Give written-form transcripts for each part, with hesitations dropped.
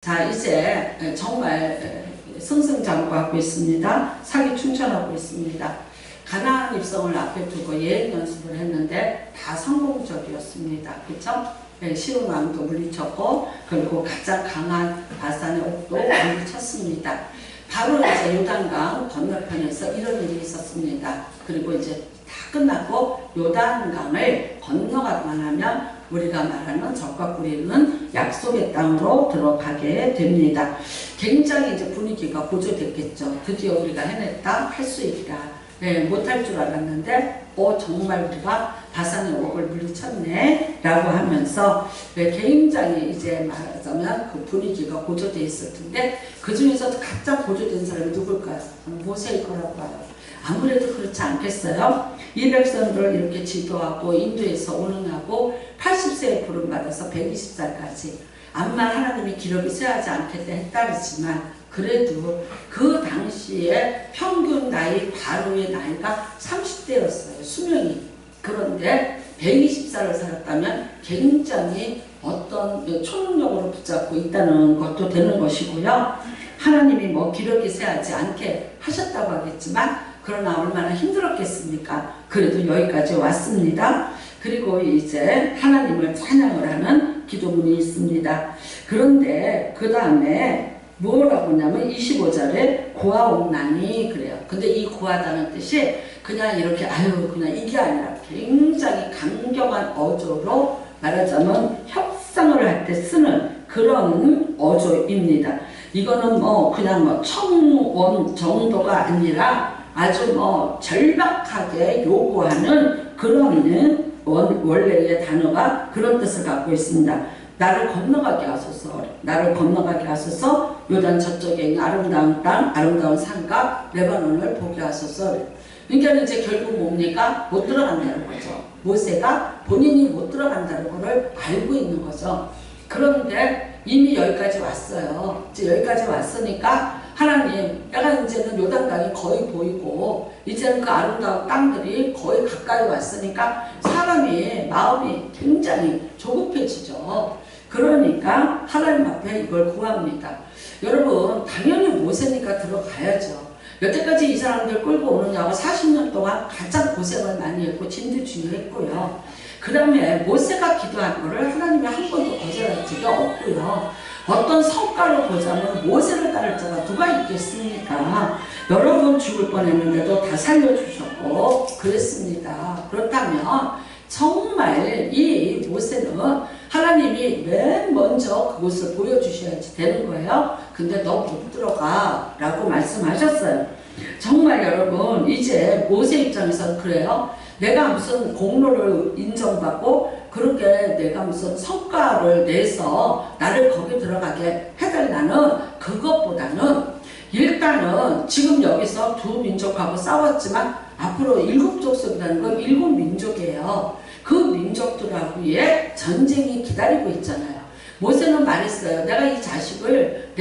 자, 이제 정말 승승장구하고 있습니다. 사기 충천하고 있습니다. 가나안 입성을 앞에 두고 예행 연습을 했는데 다 성공적이었습니다. 그렇죠? 시온 왕도 물리쳤고, 그리고 가장 강한 바산의 옥도 물리쳤습니다. 바로 이제 요단강 건너편에서 이런 일이 있었습니다. 그리고 이제 다 끝나고 요단강을 건너가기만 하면 우리가 말하는 적과 뿌리는 약속의 땅으로 들어가게 됩니다. 굉장히 이제 분위기가 고조됐겠죠. 드디어 우리가 해냈다, 할 수 있다. 못할 줄 알았는데 정말 우리가 바산의 옥을 물리쳤네 라고 하면서 굉장히 이제 말하자면 그 분위기가 고조되어 있을 텐데, 그 중에서도 가장 고조된 사람이 누굴까요? 모세일 거라고 봐요. 아무래도 그렇지 않겠어요? 이 백성들을 이렇게 지도하고 인도에서 운운하고 80세에 부름받아서 120살까지 암만 하나님이 기록이 쇠하지 않겠다 했다르지만, 그래도 그 당시에 평균 나이 바로의 나이가 30대였어요. 수명이. 그런데 120살을 살았다면 굉장히 어떤 초능력으로 붙잡고 있다는 것도 되는 것이고요. 하나님이 뭐 기록이 쇠하지 않게 하셨다고 하겠지만, 그러나 얼마나 힘들었겠습니까? 그래도 여기까지 왔습니다. 그리고 이제 하나님을 찬양을 하는 기도문이 있습니다. 그런데 그 다음에 뭐라고 하냐면 25절에 고아옵나니 그래요. 근데 이 고하다는 뜻이 그냥 이렇게 그냥 이게 아니라 굉장히 강경한 어조로 말하자면 협상을 할 때 쓰는 그런 어조입니다. 이거는 그냥 청원 정도가 아니라 아주 절박하게 요구하는 그런 원래의 단어가 그런 뜻을 갖고 있습니다. 나를 건너가게 하소서, 나를 건너가게 하소서, 요단 저쪽에 있는 아름다운 땅, 아름다운 산과 레바논을 보게 하소서. 그러니까 이제 결국 뭡니까? 못 들어간다는 거죠. 모세가 본인이 못 들어간다는 걸 알고 있는 거죠. 그런데 이미 여기까지 왔어요. 이제 여기까지 왔으니까 하나님, 내가 이제는 요단강이 거의 보이고 이제는 그 아름다운 땅들이 거의 가까이 왔으니까 사람이 마음이 굉장히 조급해지죠. 그러니까 하나님 앞에 이걸 구합니다. 여러분, 당연히 모세니까 들어가야죠. 여태까지 이 사람들 끌고 오느냐고 40년 동안 가장 고생을 많이 했고 진두지휘했고요. 그 다음에 모세가 기도한 거를 하나님이 한 번도 거절한 적이 없고요. 어떤 성과로 보자면 모세를 따를 자가 누가 있겠습니까? 여러 번 죽을 뻔했는데도 다 살려주셨고 그랬습니다. 그렇다면 정말 이 모세는 하나님이 맨 먼저 그곳을 보여주셔야지 되는 거예요. 근데 너 못 들어가 라고 말씀하셨어요. 정말 여러분, 이제 모세 입장에서는 그래요. 내가 무슨 공로를 인정받고 그렇게 내가 무슨 성과를 내서 나를 거기 들어가게 해달라는 그것보다는 일단은 지금 여기서 두 민족하고 싸웠지만 앞으로 7족속이라는 건 7민족이에요. 그 민족들하고의 전쟁이 기다리고 있잖아요. 모세는 말했어요. 내가 이 자식을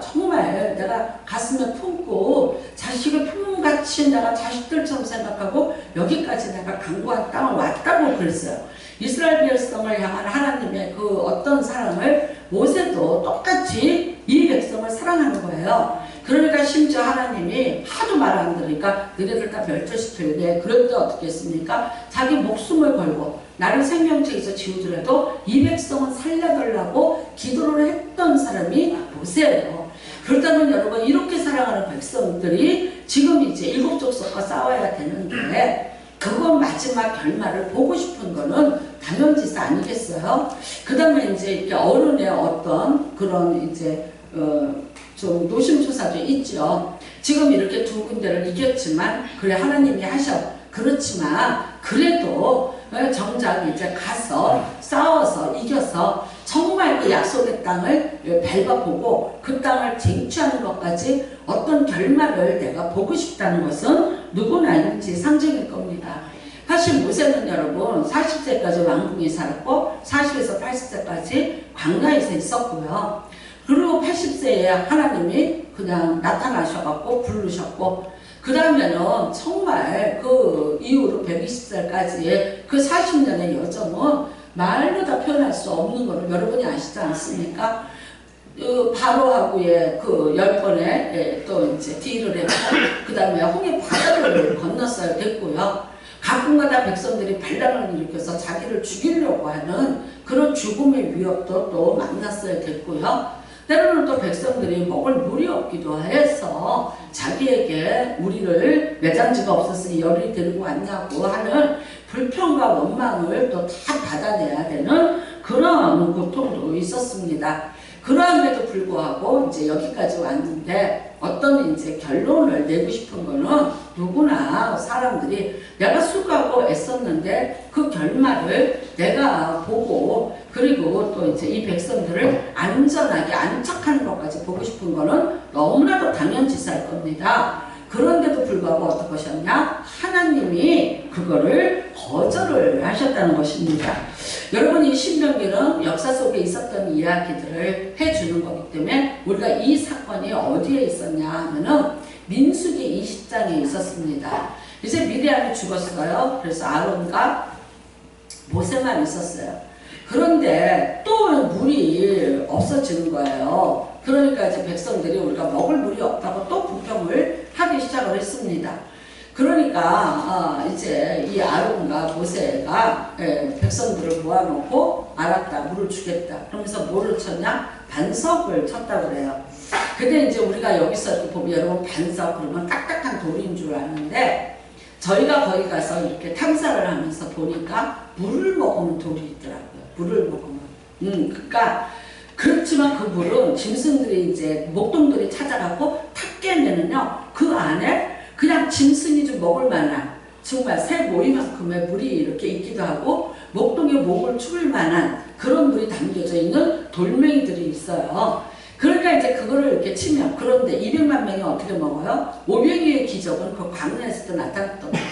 정말 내가 가슴에 품고 자식을 품음같이 내가 자식들처럼 생각하고 여기까지 내가 강구한 땅을 왔다고 그랬어요. 이스라엘 백성을 향한 하나님의 그 어떤 사랑을 모세도 똑같이 이 백성을 사랑하는 거예요. 그러니까 심지어 하나님이 하도 말 안 들으니까 너희들 다 멸절시켜야 돼. 그럴 때 어떻게 했습니까? 자기 목숨을 걸고 나를 생명체에서 지우더라도 이 백성은 살려달라고 기도를 했던 사람이 모세예요. 그렇다면 여러분, 이렇게 사랑하는 백성들이 지금 이제 7족속과 싸워야 되는데 그건 마지막 결말을 보고 싶은 거는 당연지사 아니겠어요? 그 다음에 이제 이렇게 어른의 어떤 그런 이제 좀 노심초사도 있죠. 지금 이렇게 두 군데를 이겼지만 그래 하나님이 하셔. 그렇지만 그래도 정작 이제 가서 싸워서 이겨서 정말 그 약속의 땅을 밟아보고 그 땅을 쟁취하는 것까지 어떤 결말을 내가 보고 싶다는 것은 누구나 인지 상징일 겁니다. 사실 모세는 여러분 40세까지 왕궁에 살았고 40에서 80세까지 광야에서 있었고요. 그리고 80세에 하나님이 그냥 나타나셔갖고 부르셨고, 그 다음에는 정말 그 이후로 120살까지의 그 40년의 여정은 말로 다 표현할 수 없는 거를 여러분이 아시지 않습니까? 바로하고의 그 10번에 또 이제 딜을 했고, 그 다음에 홍해 바다를 건넜어야 됐고요. 가끔가다 백성들이 반란을 일으켜서 자기를 죽이려고 하는 그런 죽음의 위협도 또 만났어야 됐고요. 때로는 또 백성들이 먹을 물이 없기도 해서 자기에게 우리를 매장지가 없어서 열이 데리고 왔냐고 하는 불평과 원망을 또 다 받아내야 되는 그런 고통도 있었습니다. 그럼에도 불구하고 이제 여기까지 왔는데 어떤 이제 결론을 내고 싶은 거는 누구나 사람들이 내가 수고하고 애썼는데 그 결말을 내가 보고 그리고 또 이제 이 백성들을 안전하게 안착하는 것까지 보고 싶은 거는 너무나도 당연지사일 겁니다. 그런데도 불구하고 어떻게 하셨냐? 하나님이 그거를 거절을 하셨다는 것입니다. 여러분, 이 신명기는 역사 속에 있었던 이야기들을 해주는 거기 때문에 우리가 이 사건이 어디에 있었냐 하면은 민수기 20장에 있었습니다. 이제 미리암이 죽었어요. 그래서 아론과 모세만 있었어요. 그런데 또 물이 없어지는 거예요. 그러니까 이제 백성들이 우리가 먹을 물이 없다고 또 불평을 하기 시작을 했습니다. 그러니까 이제 이 아론과 모세가 백성들을 모아놓고 알았다, 물을 주겠다. 그러면서 뭐를 쳤냐? 반석을 쳤다고 그래요. 근데 이제 우리가 여기서 이렇게 보면 여러분 반석 그러면 딱딱한 돌인 줄 아는데 저희가 거기 가서 이렇게 탐사를 하면서 보니까 물을 먹으면 돌이 있더라고요. 물을 먹으면. 그러니까 그렇지만 그 물은 짐승들이 이제 목동들이 찾아가고 탁 깨내면요 그 안에 그냥 짐승이 좀 먹을 만한 정말 새 모이만큼의 물이 이렇게 있기도 하고 목동의 목을 추울 만한 그런 물이 담겨져 있는 돌멩이들이 있어요. 그러니까 이제 그거를 이렇게 치면 그런데 200만 명이 어떻게 먹어요? 오병이의 기적은 그 광야에서도 나타났던 거죠.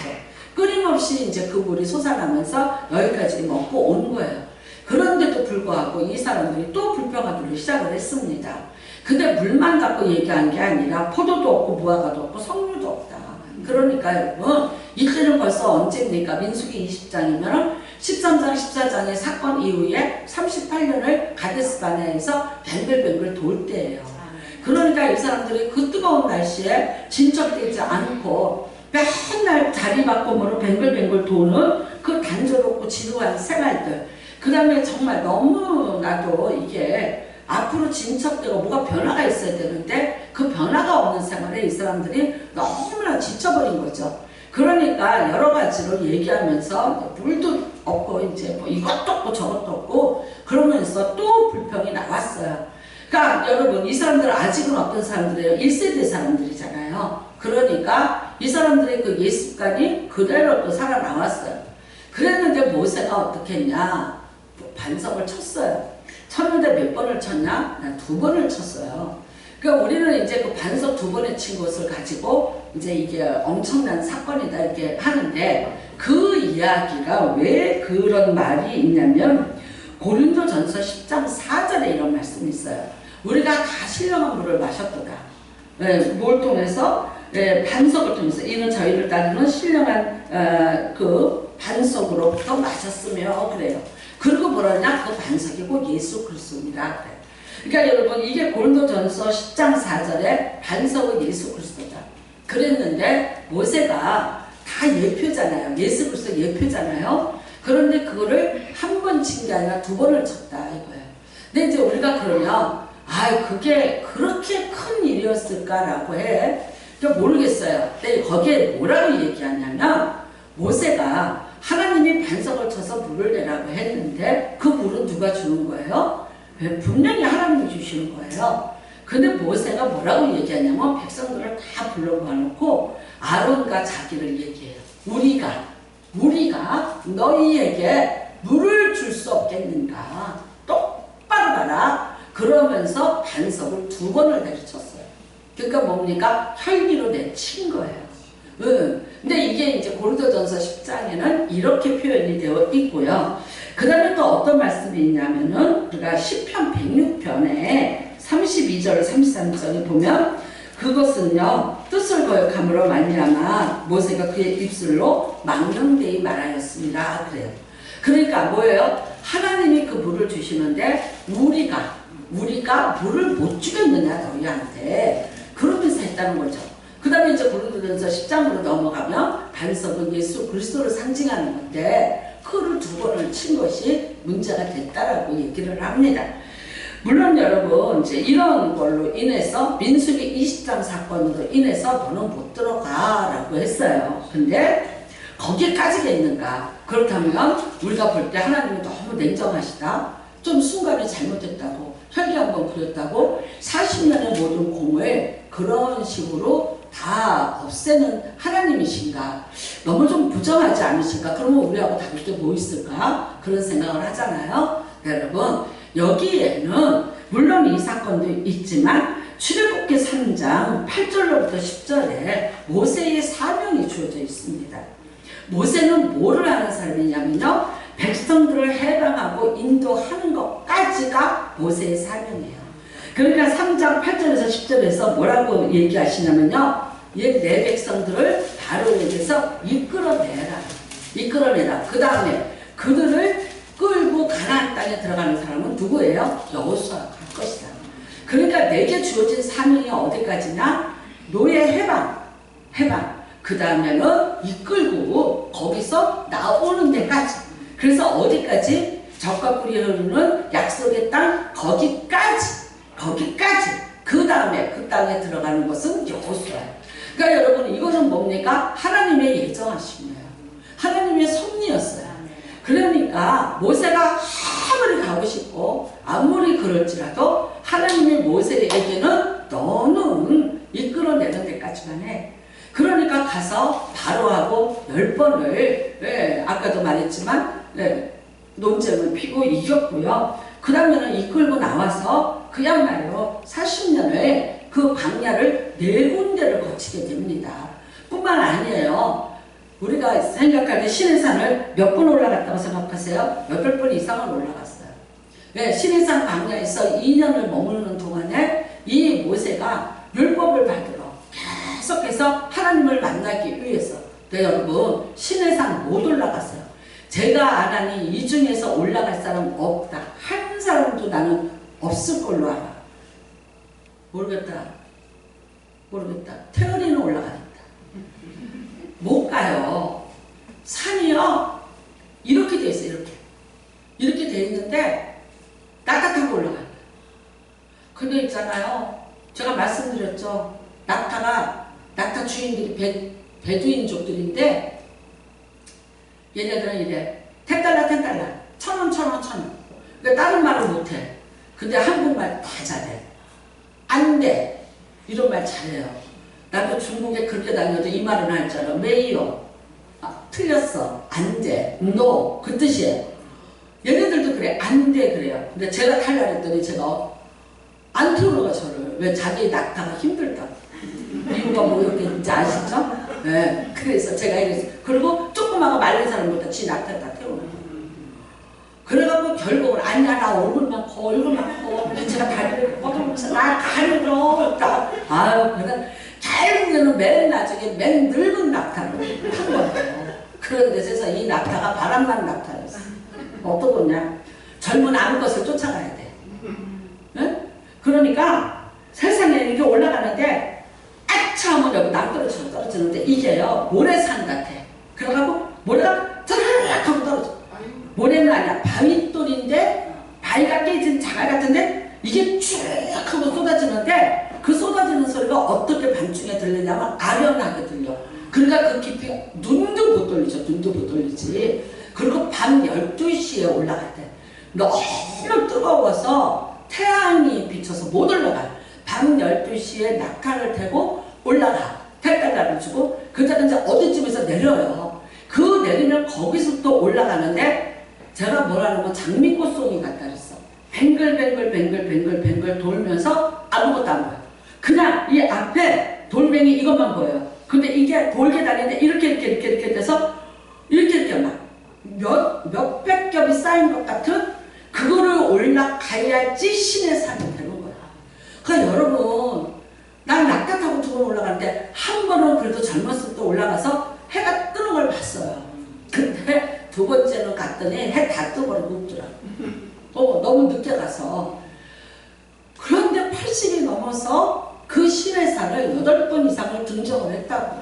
끊임없이 이제 그 물이 솟아나면서 여기까지 먹고 온 거예요. 그런데도 불구하고 이 사람들이 또 불평하기를 시작을 했습니다. 근데 물만 갖고 얘기한 게 아니라 포도도 없고 무화과도 없고 석류도 없다. 그러니까 여러분 이때는 벌써 언제입니까? 민수기 20장이면 13장 14장의 사건 이후에 38년을 가데스바네아에서 뱅글뱅글 돌 때예요. 그러니까 이 사람들이 그 뜨거운 날씨에 진척되지 않고 맨날 자리바꿈으로 뱅글뱅글 도는 그 단조롭고 지루한 생활들, 그 다음에 정말 너무나도 이게 앞으로 진척되고 뭐가 변화가 있어야 되는데 그 변화가 없는 생활에 이 사람들이 너무나 지쳐버린 거죠. 그러니까 여러 가지로 얘기하면서 물도 없고 이제 뭐 이것도 없고 저것도 없고 그러면서 또 불평이 나왔어요. 그러니까 여러분 이 사람들은 아직은 어떤 사람들이에요? 1세대 사람들이잖아요. 그러니까 이 사람들의 그 예습관이 그대로 또 살아나왔어요. 그랬는데 모세가 어떻게 했냐? 반석을 쳤어요. 쳤는데 몇 번을 쳤냐? 난 2번을 쳤어요. 그러니까 우리는 이제 그 반석 2번에 친 것을 가지고 이제 이게 엄청난 사건이다 이렇게 하는데 그 이야기가 왜 그런 말이 있냐면 고린도전서 10장 4절에 이런 말씀이 있어요. 우리가 다 신령한 물을 마셨도다. 뭘 통해서? 반석을 통해서 이는 저희를 따르는 신령한 그 반석으로부터 마셨으며 그래요. 그리고 뭐라냐? 그 반석이고 예수 그리스도입니다. 그래. 그러니까 여러분 이게 고린도전서 10장 4절에 반석은 예수 그리스도다. 그랬는데 모세가 다 예표잖아요. 예수 그리스도 예표잖아요. 그런데 그거를 한 번 친 게 아니라 2번을 쳤다 이거예요. 근데 이제 우리가 그러면 그게 그렇게 큰 일이었을까라고 해. 모르겠어요. 근데 거기에 뭐라고 얘기하냐면 모세가 하나님이 반석을 쳐서 물을 내라고 했는데 그 물은 누가 주는 거예요? 분명히 하나님이 주시는 거예요. 근데 모세가 뭐라고 얘기하냐면 백성들을 다 불러 모아놓고 아론과 자기를 얘기해요. 우리가 너희에게 물을 줄 수 없겠는가? 똑바로 가라. 그러면서 반석을 2번을 내리쳤어요. 그러니까 뭡니까? 혈기로 내친 거예요. 근데 이게 이제 고린도전서 10장에는 이렇게 표현이 되어 있고요. 그 다음에 또 어떤 말씀이 있냐면은 우리가 시편 106편에 32절 33절에 보면 그것은요 뜻을 거역함으로 말미암아 모세가 그의 입술로 망령되이 말하였습니다. 그래요. 그러니까 뭐예요? 하나님이 그 물을 주시는데 우리가 우리가 물을 못 주겠느냐 너희한테 그러면서 했다는 거죠. 그 다음에 이제 고린도전서 10장으로 넘어가면 반석은 예수 그리스도를 상징하는 건데 그를 두 번을 친 것이 문제가 됐다라고 얘기를 합니다. 물론 여러분 이제 이런 걸로 인해서 민수기 20장 사건으로 인해서 너는 못 들어가라고 했어요. 근데 거기까지겠는가? 그렇다면 우리가 볼 때 하나님이 너무 냉정하시다. 좀 순간에 잘못했다고 혈기 한번 부렸다고 40년의 모든 공을 그런 식으로 다 없애는 하나님이신가? 너무 좀 부정하지 않으신가? 그러면 우리하고 다를 게 뭐 있을까? 그런 생각을 하잖아요. 여러분 여기에는 물론 이 사건도 있지만 출애굽기 3장 8절로부터 10절에 모세의 사명이 주어져 있습니다. 모세는 뭐를 하는 사람이냐면요. 백성들을 해방하고 인도하는 것까지가 모세의 사명이에요. 그러니까 3장 8절에서 10절에서 뭐라고 얘기하시냐면요. 내 백성들을 바로에게서 이끌어내라. 그 다음에 그들을 끌고 가나안 땅에 들어가는 사람은 누구예요? 여호수아가 할 것이다. 그러니까 내게 주어진 사명이 어디까지냐? 노예 해방. 그 다음에는 이끌고 거기서 나오는 데까지. 그래서 어디까지? 젖과 꿀이 흐르는 약속의 땅 거기까지. 그 다음에 그 땅에 들어가는 것은 여호수아예요. 그러니까 여러분 이거는 뭡니까? 하나님의 예정하심이에요. 하나님의 섭리였어요. 그러니까 모세가 아무리 가고 싶고 아무리 그럴지라도 하나님의 모세에게는 너는 이끌어내는 데까지만 해. 그러니까 가서 바로하고 10번을 아까도 말했지만 논쟁을 피고 이겼고요. 그 다음에는 이끌고 나와서 그야말로 40년을 그 광야를 4군데를 거치게 됩니다. 뿐만 아니에요. 우리가 생각할 때 시내산을 몇 번 올라갔다고 생각하세요? 8번 이상은 올라갔어요. 시내산 광야에서 2년을 머무르는 동안에 이 모세가 율법을 받으러 계속해서 하나님을 만나기 위해서. 네, 여러분 시내산 못 올라갔어요. 제가 아나니 이 중에서 올라갈 사람 없다. 한 사람도 나는 없을 걸로 알아. 모르겠다. 태어리는 올라가겠다. 못 가요. 산이요. 이렇게 돼 있어요. 이렇게 돼 있는데 낙타 타고 올라가요. 근데 있잖아요. 제가 말씀드렸죠. 낙타 주인들이 베두인족들인데 얘네들은 이래. 10달러 1,000원. 그러니까 다른 말은 못해. 근데 한국말 다 잘해. 안 돼. 이런 말 잘해요. 나도 중국에 그렇게 다녀도 이 말은 할 줄 알아. 메이요. 틀렸어. 안 돼. no. 그 뜻이에요. 얘네들도 그래. 안 돼. 그래요. 근데 제가 탈라 했더니 제가 안 틀어가 저를. 왜 자기 낙타가 힘들다. 이유가 뭐였겠는지 아시죠? 네. 그래서 제가 이랬어요. 그리고 조그마한 말린 사람보다 지 낙타 다 태우는 거예요. 그래갖고 결국은 아니야 나 얼굴만 커. 근데 제가 다리를 뻗으면서 나 가려줘. 아유 그래. 결국에는 맨 나중에 맨 늙은 낙타를 탄 거예요. 그런 데서 이 낙타가 바람난 낙타였어. 어떠냐? 젊은 암것을 쫓아가야 돼. 네? 그러니까 세상에 이렇게 올라가는데 아차 하면 여기 낭떠러지로 떨어지는데 이게요 모래산 같아. 그래가지고 모래가 드르륵 하고 떨어져. 모래는 아니야. 바위돌인데 바위가 깨진 자갈 같은데 이게 쭉 하고 쏟아지는데 그 쏟아지는 소리가 어떻게 밤중에 들리냐면 아련하게 들려. 그러니까 그 깊이 눈도 못 돌리지. 그리고 밤 12시에 올라갈 때 너무 뜨거워서 태양이 비쳐서 못 올라가요. 밤 12시에 낙하를 태고 올라가. 택배를 주고 그다음에 이제 어디쯤에서 내려요. 그 내리면 거기서 또 올라가는데 제가 뭐라는 건 장미꽃송이 같다 그랬어. 뱅글뱅글 돌면서 아무것도 안 보여. 그냥 이 앞에 돌멩이 이것만 보여요. 근데 이게 돌계단인데 이렇게 돼서 이렇게 막 몇백 겹이 쌓인 것 같은 그거를 올라가야지 신의 산이 되는 거야. 그러니까 여러분 난 낙타 타고 2번 올라가는데 한 번은 그래도 젊었을 때 올라가서 해가 뜨는 걸 봤어요. 근데 2번째는 갔더니 해 다 뜨버리고 없더라. 너무 늦게 가서 넘어서 그 시내산을 8번 이상을 등정을 했다고요.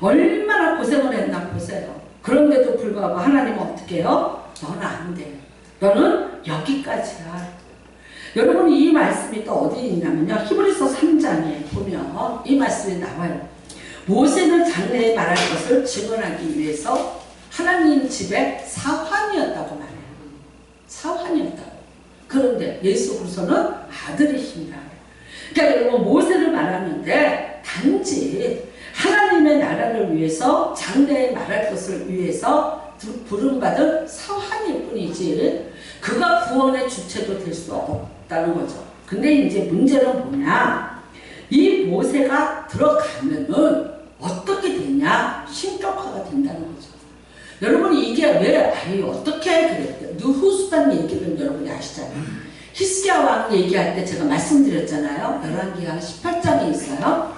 얼마나 고생을 했나 보세요. 그런데도 불구하고 하나님은 어떻게 해요? 너는 안 돼. 너는 여기까지야. 여러분 이 말씀이 또 어디 있냐면요. 히브리서 3장에 보면 이 말씀이 나와요. 모세는 장래에 말할 것을 증언하기 위해서 하나님 집에 사환이었다고 말해요. 사환이었다고. 그런데 예수 그리스도는 아들이십니다. 그러니까 여러분 모세를 말하는데 단지 하나님의 나라를 위해서 장래에 말할 것을 위해서 부름받은 사환일 뿐이지 그가 구원의 주체도 될 수 없다는 거죠. 근데 이제 문제는 뭐냐? 이 모세가 들어가면은 어떻게 되냐? 신격화가 된다는 거죠. 여러분 이게 왜 어떻게 그랬대요? 느후수단 얘기를 여러분이 아시잖아요. 히스기야 왕 얘기할 때 제가 말씀드렸잖아요. 열왕기하 18장에 있어요.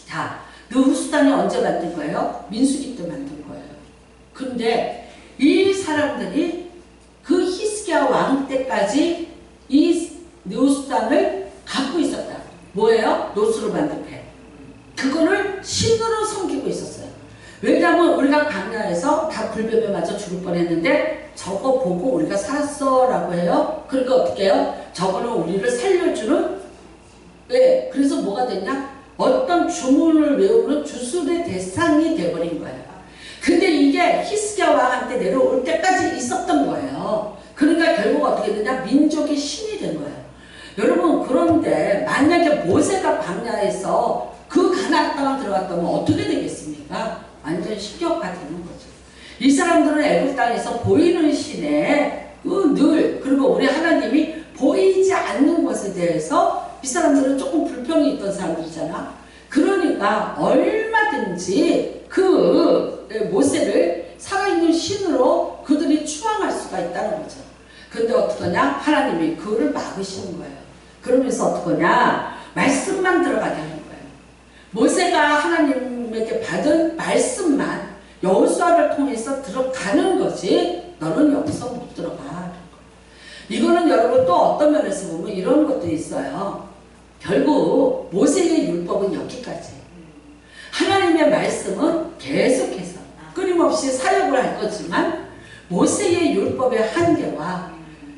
자, 느후수단이 언제 만든 거예요? 민수기 때 만든 거예요. 근데 이 사람들이 그 히스기야 왕 때까지 이 느후수단을 갖고 있었다. 뭐예요? 노수로 만든 배. 그거를 신으로 섬기고 있었어요. 왜냐하면 우리가 광야에서 다 불뱀에 맞아 죽을 뻔했는데 저거 보고 우리가 살았어 라고 해요. 그러니까 어떻게 해요? 저거는 우리를 살려주는 왜? 그래서 뭐가 됐냐? 어떤 주문을 외우는 주술의 대상이 돼버린 거예요. 근데 이게 히스기야 왕한테 내려올 때까지 있었던 거예요. 그러니까 결국 어떻게 되냐? 민족의 신이 된 거예요. 여러분 그런데 만약에 모세가 광야에서 그 가나안 땅을 들어갔다면 어떻게 되겠습니까? 완전 신격화되는 거죠. 이 사람들은 애굽 땅에서 보이는 신에 그리고 우리 하나님이 보이지 않는 것에 대해서 이 사람들은 조금 불평이 있던 사람들이잖아. 그러니까 얼마든지 그 모세를 살아있는 신으로 그들이 추앙할 수가 있다는 거죠. 근데 어떡하냐? 하나님이 그를 막으시는 거예요. 그러면서 어떡하냐? 말씀만 들어가게 하는 거예요. 모세가 하나님에게 받은 말씀만 여호수아를 통해서 들어가는 거지 너는 여기서 못 들어가. 이거는 여러분 또 어떤 면에서 보면 이런 것도 있어요. 결국 모세의 율법은 여기까지. 하나님의 말씀은 계속해서 끊임없이 사역을 할 거지만 모세의 율법의 한계와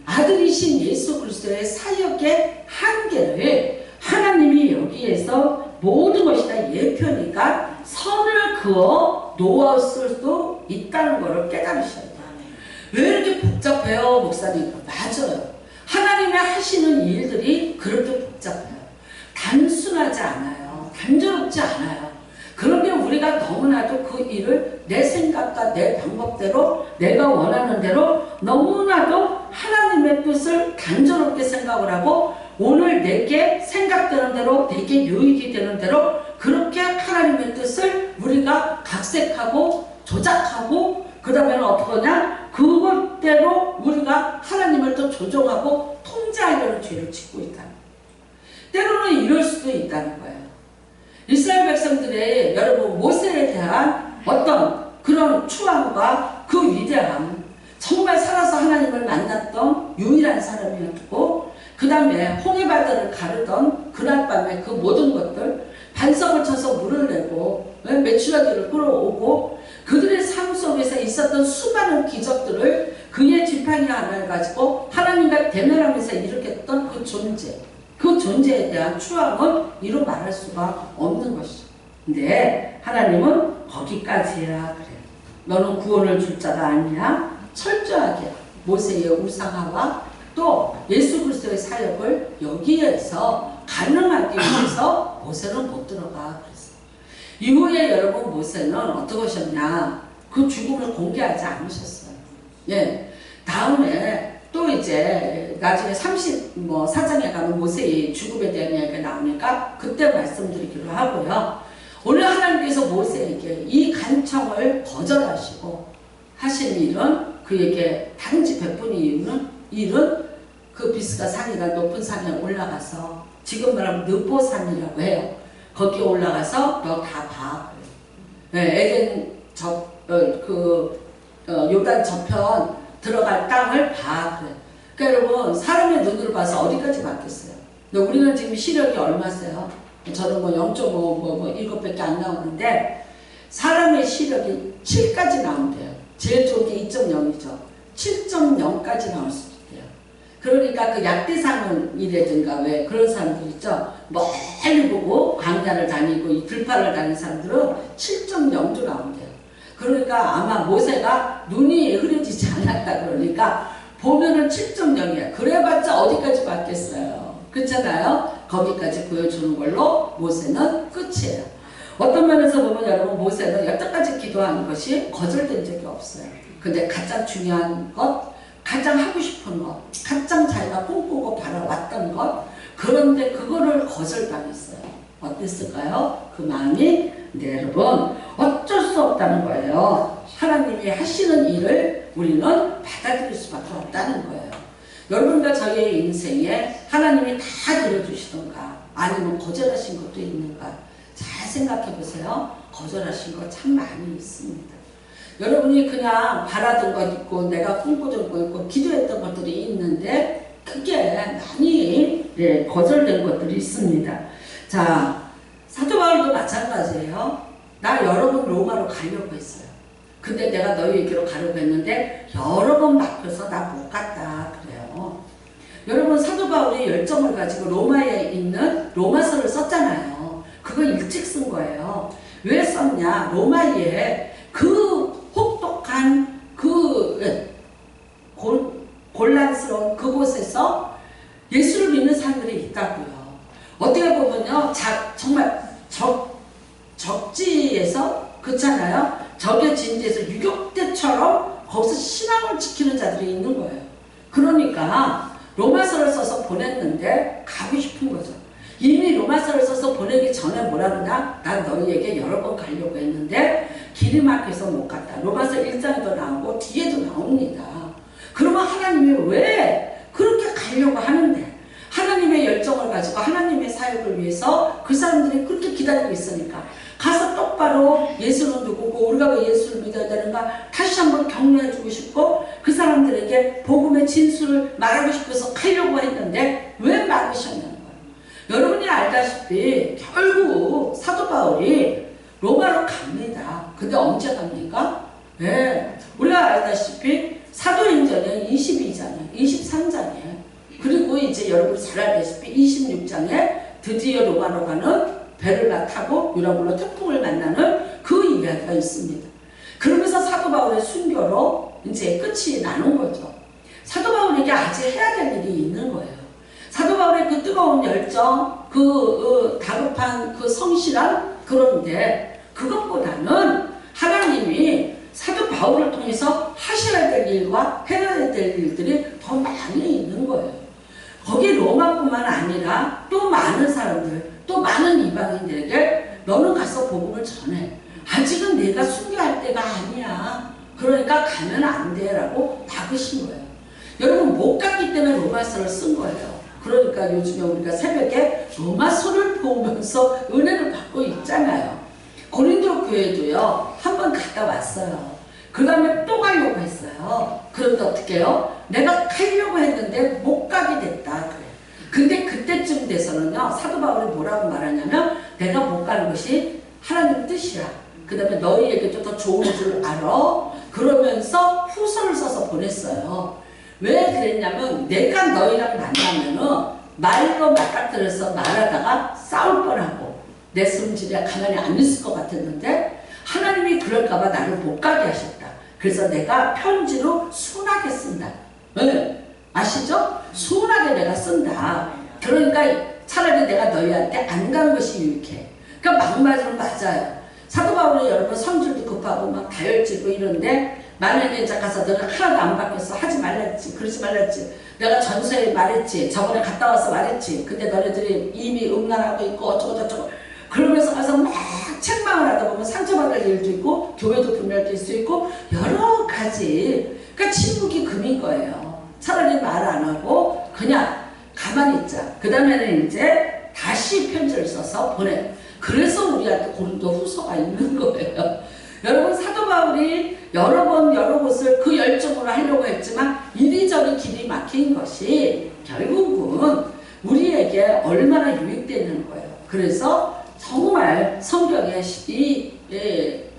아들이신 예수 그리스도의 사역의 한계를 하나님이 여기에서 모든 것이 다 예표니까 선을 그어 놓았을 수도 있다는 것을 깨달으셔야 돼요. 왜 이렇게 복잡해요, 목사님? 맞아요. 하나님이 하시는 일들이 그렇게 복잡해요. 단순하지 않아요. 단조롭지 않아요. 그런데 우리가 너무나도 그 일을 내 생각과 내 방법대로 내가 원하는 대로 너무나도 하나님의 뜻을 단조롭게 생각을 하고 오늘 내게 생각되는 대로 내게 유익이 되는 대로 그렇게 하나님의 뜻을 우리가 각색하고 조작하고 그 다음에는 어떻게 하냐? 그것대로 우리가 하나님을 또 조종하고 통제하려는 죄를 짓고 있다. 때로는 이럴 수도 있다는 거예요. 이스라엘 백성들의 여러분 모세에 대한 어떤 그런 추앙과 그 위대함, 정말 살아서 하나님을 만났던 유일한 사람이었고 그 다음에 홍해바다를 가르던 그날 밤에 그 모든 것들 반석을 쳐서 물을 내고 메추라기를 끌어오고 그들의 삶 속에서 있었던 수많은 기적들을 그의 지팡이 하나를 가지고 하나님과 대면하면서 일으켰던 그 존재, 그 존재에 대한 추앙은 이루 말할 수가 없는 것이죠. 근데 하나님은 거기까지야 그래. 너는 구원을 줄 자가 아니야. 철저하게 모세의 우상화와 또 예수 그리스도의 사역을 여기에서 가능하기 위해서 모세는 못 들어가 그랬어. 이후에 여러분 모세는 어떻게 하셨냐? 그 죽음을 공개하지 않으셨어요. 예. 다음에 또 이제 나중에 34장에 가면 모세의 죽음에 대한 이야기가 나오니까 그때 말씀드리기로 하고요. 오늘 하나님께서 모세에게 이 간청을 거절하시고 하신 일은 그에게 단지 베푼 일은 그 비스가 산이라 높은 산에 올라가서 지금 말하면 느보산이라고 해요. 거기 올라가서 너 다 봐. 에덴 요단 저편 들어갈 땅을 봐. 그래. 그러니까 여러분 사람의 눈으로 봐서 어디까지 맞겠어요? 근데 우리는 지금 시력이 얼마세요? 저는 뭐 0.5, 7밖에 안 나오는데 사람의 시력이 7까지 나온대요. 제일 좋은 게 2.0이죠. 7.0까지 나올 수도 있대요. 그러니까 그 약대상이라든가 왜 그런 사람들 있죠. 멀리 보고 광야를 다니고 이 들판을 다니는 사람들은 7.0도 나온대요. 그러니까 아마 모세가 눈이 흐려지지 않았다 그러니까 보면은 7.0이야. 그래봤자 어디까지 받겠어요. 그렇잖아요. 거기까지 보여주는 걸로 모세는 끝이에요. 어떤 면에서 보면 여러분 모세는 여태까지 기도하는 것이 거절된 적이 없어요. 근데 가장 중요한 것, 가장 하고 싶은 것, 가장 자기가 꿈꾸고 바라왔던 것, 그런데 그거를 거절당했어요. 어땠을까요? 그 마음이 네, 여러분 어쩔 수 없다는 거예요. 하나님이 하시는 일을 우리는 받아들일 수밖에 없다는 거예요. 여러분과 저의 인생에 하나님이 다 들어주시던가 아니면 거절하신 것도 있는가 잘 생각해 보세요. 거절하신 거 참 많이 있습니다. 여러분이 그냥 바라던 것 있고 내가 꿈꾸던 것 있고 기도했던 것들이 있는데 그게 많이 거절된 것들이 있습니다. 자, 사도 바울도 마찬가지예요. 나 여러 번 로마로 가려고 했어요. 근데 내가 너희에게로 가려고 했는데 여러 번 막혀서 나 못 갔다 그래요. 여러분 사도 바울이 열정을 가지고 로마에 있는 로마서를 썼잖아요. 그거 일찍 쓴 거예요. 왜 썼냐? 로마에 그 혹독한 그 곤란스러운 그곳에서 예수를 믿는 사람들이 있다고요. 어떻게 보면요, 정말 적지에서 그렇잖아요. 적의 진지에서 유격대처럼 거기서 신앙을 지키는 자들이 있는 거예요. 그러니까 로마서를 써서 보냈는데 가고 싶은 거죠. 이미 로마서를 써서 보내기 전에 뭐라 그러나? 난 너희에게 여러 번 가려고 했는데 길이 막혀서 못 갔다. 로마서 1장에도 나오고 뒤에도 나옵니다. 그러면 하나님이 왜 그렇게 가려고 하는데? 하나님의 열정을 가지고 하나님의 사역을 위해서 그 사람들이 그렇게 기다리고 있으니까 가서 똑바로 예수는 누구고 우리가 왜 예수를 믿어야 되는가 다시 한번 격려해주고 싶고 그 사람들에게 복음의 진술을 말하고 싶어서 가려고 했는데 왜 막으셨냐는 거예요. 여러분이 알다시피 결국 사도 바울이 로마로 갑니다. 근데 언제 갑니까? 네, 우리가 알다시피 사도행전은 22장이에요. 23장이에요. 그리고 이제 여러분이 잘 알다시피 26장에 드디어 로마로 가는 배를 타고 유라굴로 태풍을 만나는 그 이야기가 있습니다. 그러면서 사도 바울의 순교로 이제 끝이 나는 거죠. 사도 바울에게 아직 해야 될 일이 있는 거예요. 사도 바울의 그 뜨거운 열정, 다급한 그 성실함, 그런데 그것보다는 하나님이 사도 바울을 통해서 하셔야 될 일과 해야 될 일들이 더 많이 있는 거예요. 거기 로마뿐만 아니라 또 많은 사람들, 또 많은 이방인들에게 너는 가서 복음을 전해. 아직은 내가 순교할 때가 아니야. 그러니까 가면 안 돼 라고 막으신 거예요. 여러분 못 갔기 때문에 로마서를 쓴 거예요. 그러니까 요즘에 우리가 새벽에 로마서를 보면서 은혜를 받고 있잖아요. 고린도 교회도요. 한번 갔다 왔어요. 그 다음에 또 가려고 했어요. 그런데 어떻게 해요? 내가 가려고 했는데 못 가게 됐다 그래. 근데 그때쯤 돼서는요. 사도 바울이 뭐라고 말하냐면 내가 못 가는 것이 하나님 뜻이야. 그 다음에 너희에게도 더 좋은 줄 알아. 그러면서 후서를 써서 보냈어요. 왜 그랬냐면 내가 너희랑 만나면은 말로 맞닥뜨려서 말하다가 싸울 뻔하고 내 성질에 가만히 안 있을 것 같았는데 하나님이 그럴까봐 나를 못 가게 하셨다. 그래서 내가 편지로 순하게 쓴다. 네. 아시죠? 순하게 내가 쓴다. 그러니까 차라리 내가 너희한테 안 간 것이 유익해. 그러니까 막말은 맞아요. 사도 바울이 여러분 성질도 급하고 막 다혈질고 이런데 만약에 작가사들은 하나도 안 바뀌었어. 하지 말랬지. 그러지 말랬지. 내가 전서에 말했지. 저번에 갔다 와서 말했지. 근데 너네들이 이미 음란하고 있고 어쩌고저쩌고 그러면서 가서 막 책망을 하다 보면 상처받을 일도 있고 교회도 불멸될 수 있고 여러 가지. 그러니까 침묵이 금인 거예요. 차라리 말 안 하고 그냥 가만히 있자. 그 다음에는 이제 다시 편지를 써서 보내. 그래서 우리한테 고린도 후서가 있는 거예요. 여러분 사도 바울이 여러 번 여러 곳을 그 열정으로 하려고 했지만 이리저리 길이 막힌 것이 결국은 우리에게 우리에게 얼마나 유익되는 거예요. 그래서 정말 성경에 이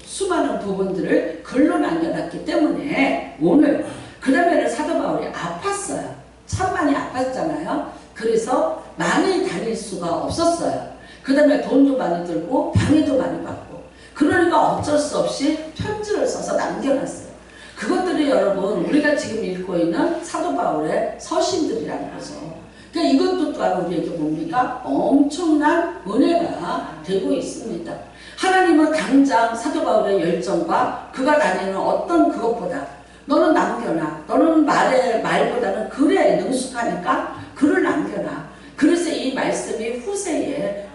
수많은 부분들을 글로 남겨놨기 때문에 오늘 그 다음에는 사도 바울이 아팠어요. 참 많이 아팠잖아요. 그래서 많이 다닐 수가 없었어요. 그 다음에 돈도 많이 들고 방해도 많이 받고 그러니까 어쩔 수 없이 편지를 써서 남겨놨어요. 그것들이 여러분 우리가 지금 읽고 있는 사도 바울의 서신들이라는 거죠. 그러니까 이것도 또한 우리에게 뭡니까? 엄청난 은혜가 되고 있습니다. 하나님은 당장 사도 바울의 열정과 그가 다니는 어떤 그것보다 너는 남겨놔. 너는 말보다는 글에 능숙하니까 글을 남겨놔. 그래서 이 말씀이 후세에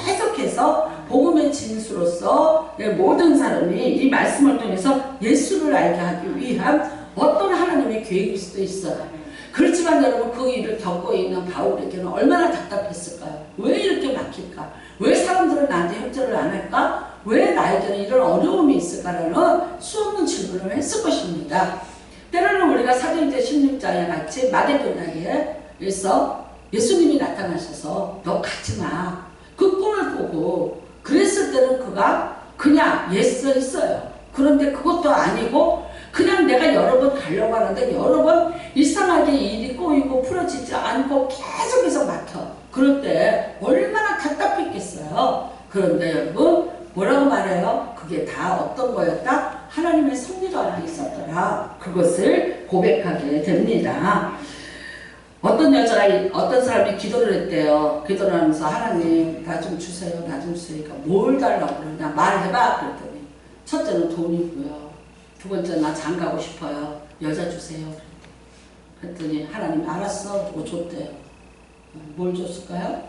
계속해서 복음의 진수로서 모든 사람이 이 말씀을 통해서 예수를 알게 하기 위한 어떤 하나님의 계획일 수도 있어요. 그렇지만 여러분 그 일을 겪고 있는 바울에게는 얼마나 답답했을까요? 왜 이렇게 막힐까? 왜 사람들은 나한테 협조를 안 할까? 왜 나에게는 이런 어려움이 있을까라는 수없는 질문을 했을 것입니다. 때로는 우리가 사도행전 16장에 같이 마데도냐에서 예수님이 나타나셔서 너 가지마. 그 꿈을 꾸고 그랬을 때는 그가 그냥 예스 했어요. 그런데 그것도 아니고 그냥 내가 여러 번 가려고 하는데 여러 번 이상하게 일이 꼬이고 풀어지지 않고 계속해서 막혀. 그럴 때 얼마나 답답했겠어요. 그런데 여러분 뭐라고 말해요? 그게 다 어떤 거였다? 하나님의 섭리가 안에 있었더라. 그것을 고백하게 됩니다. 어떤 사람이 기도를 했대요. 기도를 하면서 하나님 나 좀 주세요. 나 좀 주세요. 그러니까 뭘 달라고 그러냐 말해봐. 그랬더니 첫째는 돈이고요. 두 번째는 나 장가고 싶어요. 여자 주세요. 그랬더니 하나님 알았어. 그거 줬대요. 뭘 줬을까요?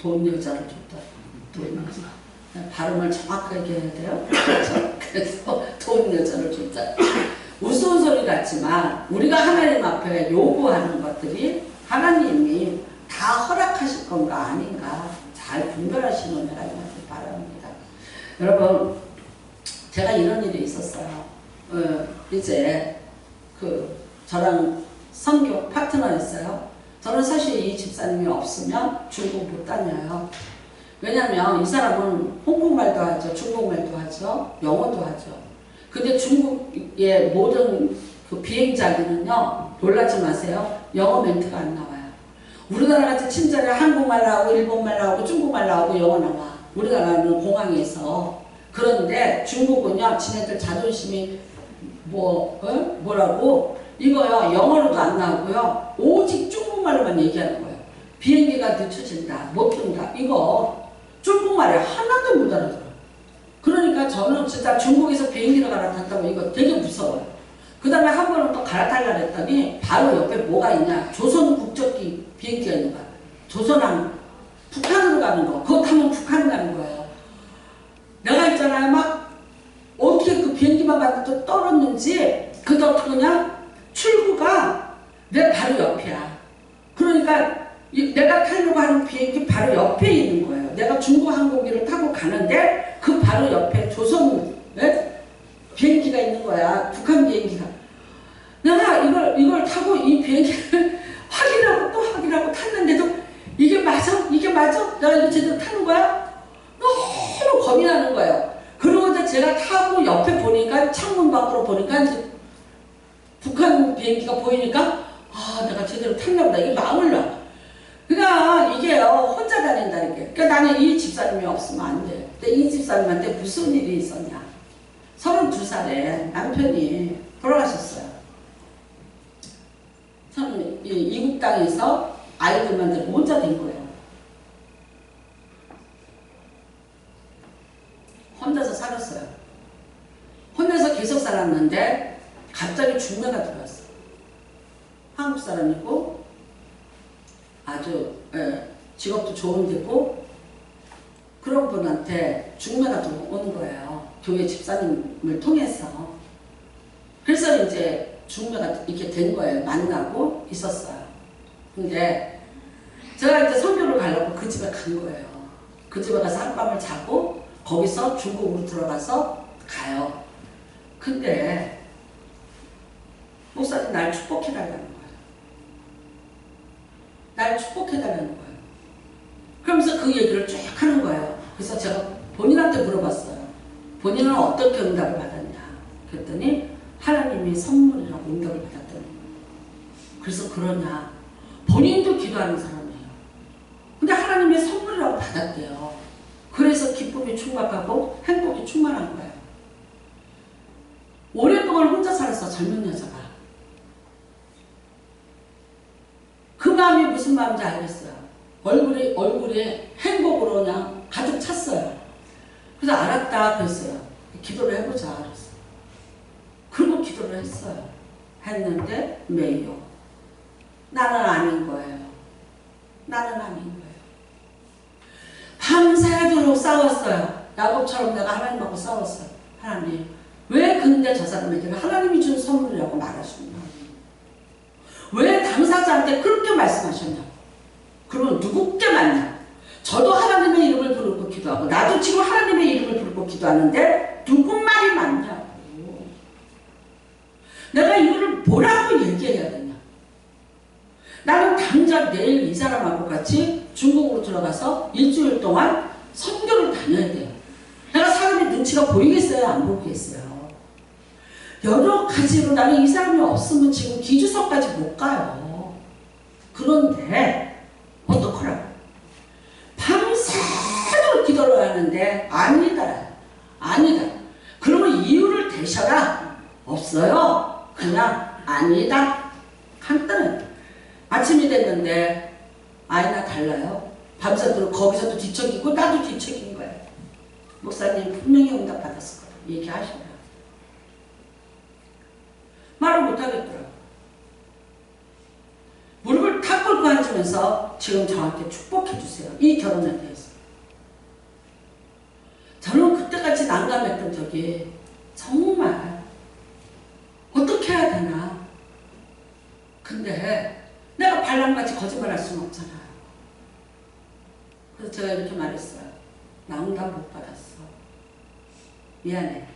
돈 여자를 줬다. 돈 여자. 발음을 정확하게 해야 돼요. 그래서 돈 여자를 줬다. 우스운 소리 같지만 우리가 하나님 앞에 요구하는 것들이 하나님이 다 허락하실 건가 아닌가 잘 분별하시는 은혜가 있기를 바랍니다. 여러분 제가 이런 일이 있었어요. 이제 저랑 선교 파트너였어요. 저는 사실 이 집사님이 없으면 중국 못 다녀요. 왜냐면 이 사람은 홍콩말도 하죠. 중국말도 하죠. 영어도 하죠. 근데 중국의 모든 그 비행자기는요, 놀라지 마세요. 영어 멘트가 안 나와요. 우리나라 같이 친절해 한국말 나오고 일본말 나오고 중국말 나오고 영어 나와. 우리나라는 공항에서. 그런데 중국은요, 지네들 자존심이 뭐라고? 이거요, 영어로도 안 나오고요. 오직 중국말로만 얘기하는 거예요. 비행기가 늦춰진다, 못 뜬다. 이거 중국말에 하나도 못 알아들어요. 그러니까 저는 진짜 중국에서 비행기를 갈아탔다고 이거 되게 무서워요. 그 다음에 한 번은 또 갈아타려고 했더니 바로 옆에 뭐가 있냐. 조선 국적기 비행기가 있는 거야. 조선항. 북한으로 가는 거. 그거 타면 북한 가는 거예요. 내가 있잖아요. 막 어떻게 그 비행기만 봤는데 떨었는지 그도 그냥 출구가 내 바로 옆이야. 그러니까 내가 타려고 하는 비행기 바로 옆에 있는 거예요. 내가 중국 항공기를 타고 가는데 그 바로 옆에 조선 비행기가 있는 거야. 북한 비행기가. 내가 이걸 타고 이 비행기를 확인하고 또 확인하고 탔는데도 이게 맞아? 이게 맞아? 내가 이거 제대로 타는 거야? 너무 겁이 나는 거예요. 그러고 이제 제가 타고 옆에 보니까 창문 밖으로 보니까 이제 북한 비행기가 보이니까 내가 제대로 탔나 보다. 이게 마음을 놔. 그러니까 이게요, 혼자 다닌다는 게. 그러니까 나는 이 집사님이 없으면 안 돼. 근데 이 집사님한테 무슨 일이 있었냐. 32살에 남편이 돌아가셨어요. 저는 이국 땅에서 아이들만 데리고 혼자 된 거예요. 혼자서 살았어요. 혼자서 계속 살았는데 갑자기 중매가 들어왔어요. 한국 사람이고 아주 직업도 좋은 데고 그런 분한테 중매가 들어오는 거예요. 교회 집사님을 통해서. 그래서 이제 중매가 이렇게 된 거예요. 만나고 있었어요. 근데 제가 이제 선교를 가려고 그 집에 간 거예요. 그 집에 가서 한밤을 자고 거기서 중국으로 들어가서 가요. 근데 목사님 날 축복해달라는 거예요. 날 축복해달라는 거예요. 그러면서 그 얘기를 쭉 하는 거예요. 그래서 제가 본인한테 물어봤어요. 본인은 어떻게 응답을 받았냐. 그랬더니 하나님이 선물이라고 응답을 받았다는 거예요. 그래서 그러냐. 본인도 기도하는 사람이에요. 근데 하나님의 선물이라고 받았대요. 그래서 기쁨이 충만하고 행복이 충만한 거예요. 오랫동안 혼자 살았어, 젊은 여자가. 그 마음이 무슨 마음인지 알겠어요. 얼굴에 행복으로 그냥 가득 찼어요. 그래서 알았다 그랬어요. 기도를 해보자 그랬어요. 그리고 기도를 했어요. 했는데 매요. 나는 아닌 거예요. 나는 아닌 거예요. 밤새도록 싸웠어요. 야곱처럼 내가 하나님하고 싸웠어요. 하나님, 왜 근데 저 사람에게는 하나님이 준 선물이라고 말하셨냐? 왜 당사자한테 그렇게 말씀하셨냐? 그러면 누구께 맞냐? 저도 하나님의 이름을 부르고 기도하고 나도 지금 하나님의 이름을 부르고 기도하는데 누구 말이 맞냐고. 내가 이거를 뭐라고 얘기해야 되냐? 나는 당장 내일 이 사람하고 같이 중국으로 들어가서 일주일 동안 선교를 다녀야 돼요. 내가 사람의 눈치가 보이겠어요? 안 보이겠어요? 여러 가지로 나는 이 사람이 없으면 지금 기주석까지 못 가요. 그런데 어떡하라고? 밤새도록 기도를 하는데 아니다. 그러면 이유를 대셔라. 없어요. 그냥 아니다. 간단해. 아침이 됐는데 아이나 달라요. 밤새도록 거기서도 뒤척이고 나도 뒤척인 거예요. 목사님 분명히 응답 받았을 거예요. 얘기하셔라. 말을 못하겠더라고요. 무릎을 탁 꿇고 앉으면서 지금 저한테 축복해 주세요. 이 결혼에 대해서. 저는 그때까지 난감했던 적이 정말 어떻게 해야 되나. 근데 내가 발랑같이 거짓말할 수는 없잖아요. 그래서 제가 이렇게 말했어요. 나 응답 못 받았어. 미안해.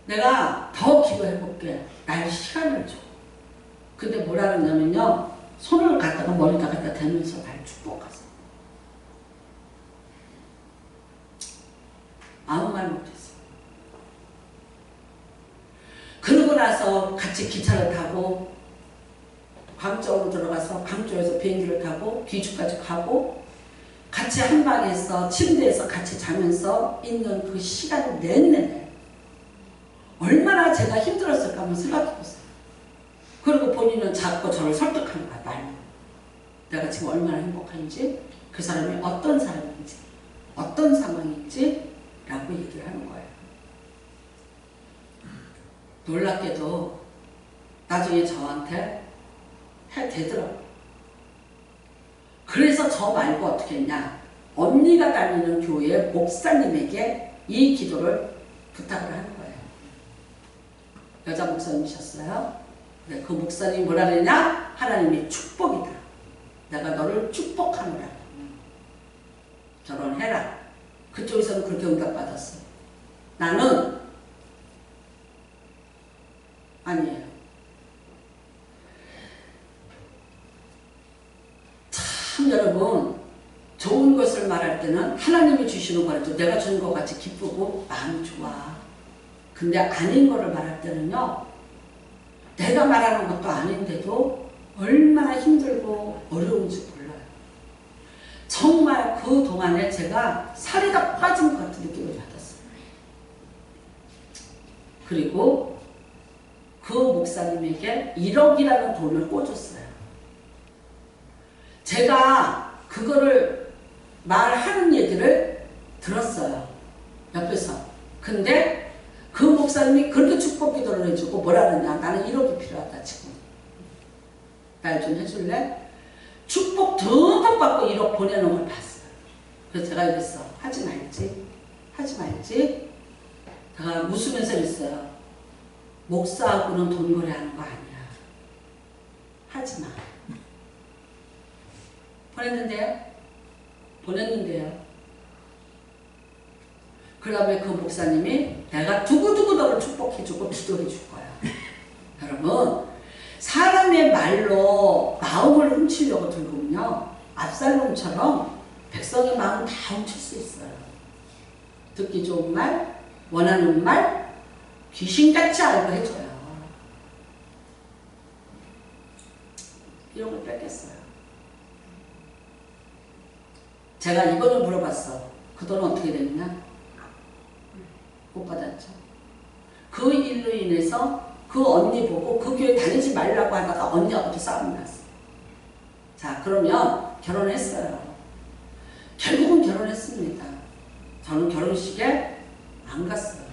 내가 더 기도해볼게. 날 시간을 줘. 근데 뭐라 그러냐면요. 손을 갖다가 머리다 갖다 대면서 날 축복하세요. 아무 말 못했어요. 그러고 나서 같이 기차를 타고 광저우로 들어가서 광저우에서 비행기를 타고 귀주까지 가고 같이 한 방에서 침대에서 같이 자면서 있는 그 시간 내내 얼마나 제가 힘들었을까 한번 생각해보세요. 그리고 본인은 자꾸 저를 설득하는 거야. 말. 내가 지금 얼마나 행복한지, 그 사람이 어떤 사람인지, 어떤 상황인지 라고 얘기를 하는 거예요. 놀랍게도 나중에 저한테 되더라고요. 그래서 저 말고 어떻게 했냐. 언니가 다니는 교회 목사님에게 이 기도를 부탁을 하는 거예요. 여자 목사님이셨어요. 네, 그 목사님이 뭐라 그러냐? 하나님이 축복이다. 내가 너를 축복하노라. 결혼해라. 그쪽에서는 그렇게 응답받았어요. 나는 아니에요. 참 여러분, 좋은 것을 말할 때는 하나님이 주시는 거라도 내가 주는 것 같이 기쁘고 마음이 좋아. 근데 아닌 거를 말할 때는요, 내가 말하는 것도 아닌데도 얼마나 힘들고 어려운지 몰라요. 정말 그 동안에 제가 살이 다 빠진 것 같은 느낌을 받았어요. 그리고 그 목사님에게 1억이라는 돈을 꿔줬어요. 제가 그거를 말하는 얘기를 들었어요. 옆에서. 근데 그 목사님이 그렇게 축복 기도를 해주고 뭐라 그러냐. 나는 1억이 필요하다 지금. 날 좀 해줄래? 축복 듬뿍 받고 1억 보내는 걸 봤어요. 그래서 제가 이랬어. 하지 말지. 제가 웃으면서 이랬어요. 목사하고는 돈 거래하는 거 아니야. 하지 마. 보냈는데요. 그 다음에 그 목사님이 내가 두고두고 너를 축복해주고 기도해줄 거야. 여러분, 사람의 말로 마음을 훔치려고 들고는요, 압살롬처럼 백성의 마음을 다 훔칠 수 있어요. 듣기 좋은 말, 원하는 말, 귀신같이 알고 해줘요. 이런 걸 뺏겼어요. 제가 이거는 물어봤어. 그 돈은 어떻게 됐냐? 못 받았죠. 그 일로 인해서 그 언니 보고 그 교회 다니지 말라고 하다가 언니하고도 싸움이 났어. 자, 그러면 결혼했어요. 결국은 결혼했습니다. 저는 결혼식에 안 갔어요.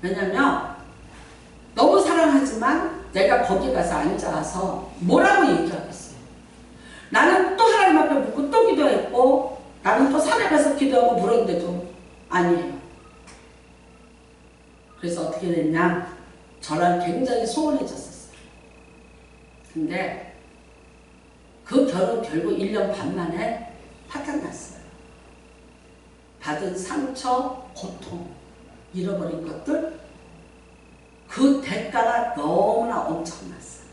왜냐면 너무 사랑하지만 내가 거기 가서 앉아서 뭐라고 얘기하겠어요. 나는 또 하나님 앞에 묻고 또 기도했고, 나는 또 산에 가서 기도하고 물었는데도 아니에요. 그래서 어떻게 됐냐, 저랑 굉장히 소원해졌었어요. 근데 그 결혼 결국 1년 반 만에 파탄 났어요. 받은 상처, 고통, 잃어버린 것들, 그 대가가 너무나 엄청났어요.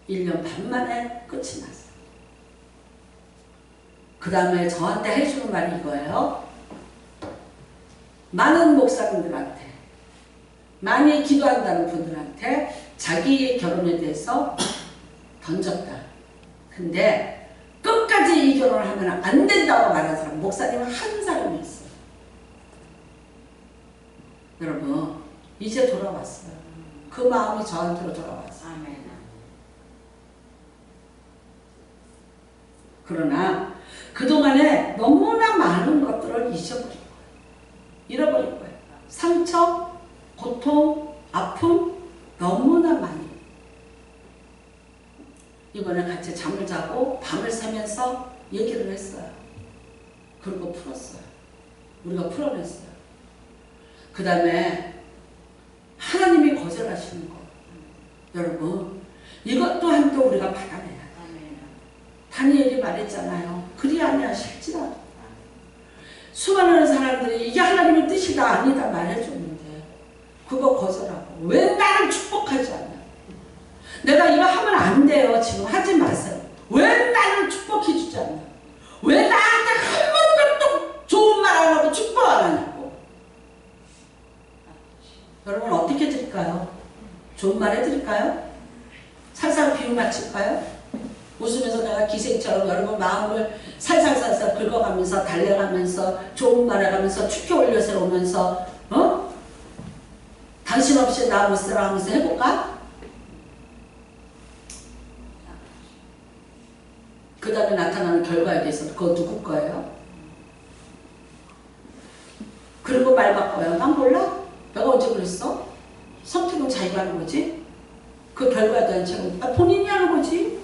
일 년 반 만에 끝이 났어요. 그 다음에 저한테 해주는 말이 이거예요. 많은 목사님들한테, 많이 기도한다는 분들한테 자기의 결혼에 대해서 던졌다. 근데 끝까지 이 결혼을 하면 안 된다고 말하는 사람, 목사님은 한 사람이 있어요. 여러분, 이제 돌아왔어요. 그 마음이 저한테로 돌아왔어요. 아멘. 그러나 그동안에 너무나 많은 것들을 잊어버린 거예요. 잃어버린 거예요. 상처, 고통, 아픔 너무나 많이. 이번에 같이 잠을 자고 밤을 새면서 얘기를 했어요. 그리고 풀었어요. 우리가 풀어냈어요. 그 다음에 하나님이 거절하시는 거. 여러분, 이것 또한 또 우리가 받아내야 돼요. 다니엘이 말했잖아요. 그리 아니하실지라도. 수많은 사람들이 이게 하나님의 뜻이다 아니다 말해줬는데 그거 거절하고 왜 나를 축복하지 않냐. 내가 이거 하면 안 돼요. 지금 하지 마세요. 왜 나를 축복해 주지 않냐. 왜 나한테 한 번도 또 좋은 말 안 하고 축복 안 하냐고. 여러분 어떻게 드릴까요? 좋은 말 해드릴까요? 살살 비유 맞힐까요? 웃으면서 내가 기생처럼 여러분 마음을 살살살살 긁어가면서 달래가면서 좋은 말 해가면서 축혀 올려서 오면서 당신 없이 나 못 살아 하면서 해볼까? 그 다음에 나타나는 결과에 대해서 그거 누구 거예요? 그리고 말 바꿔요. 난 몰라? 내가 언제 그랬어? 선택은 자기가 하는 거지? 그 결과에 대한 책임 본인이 하는 거지?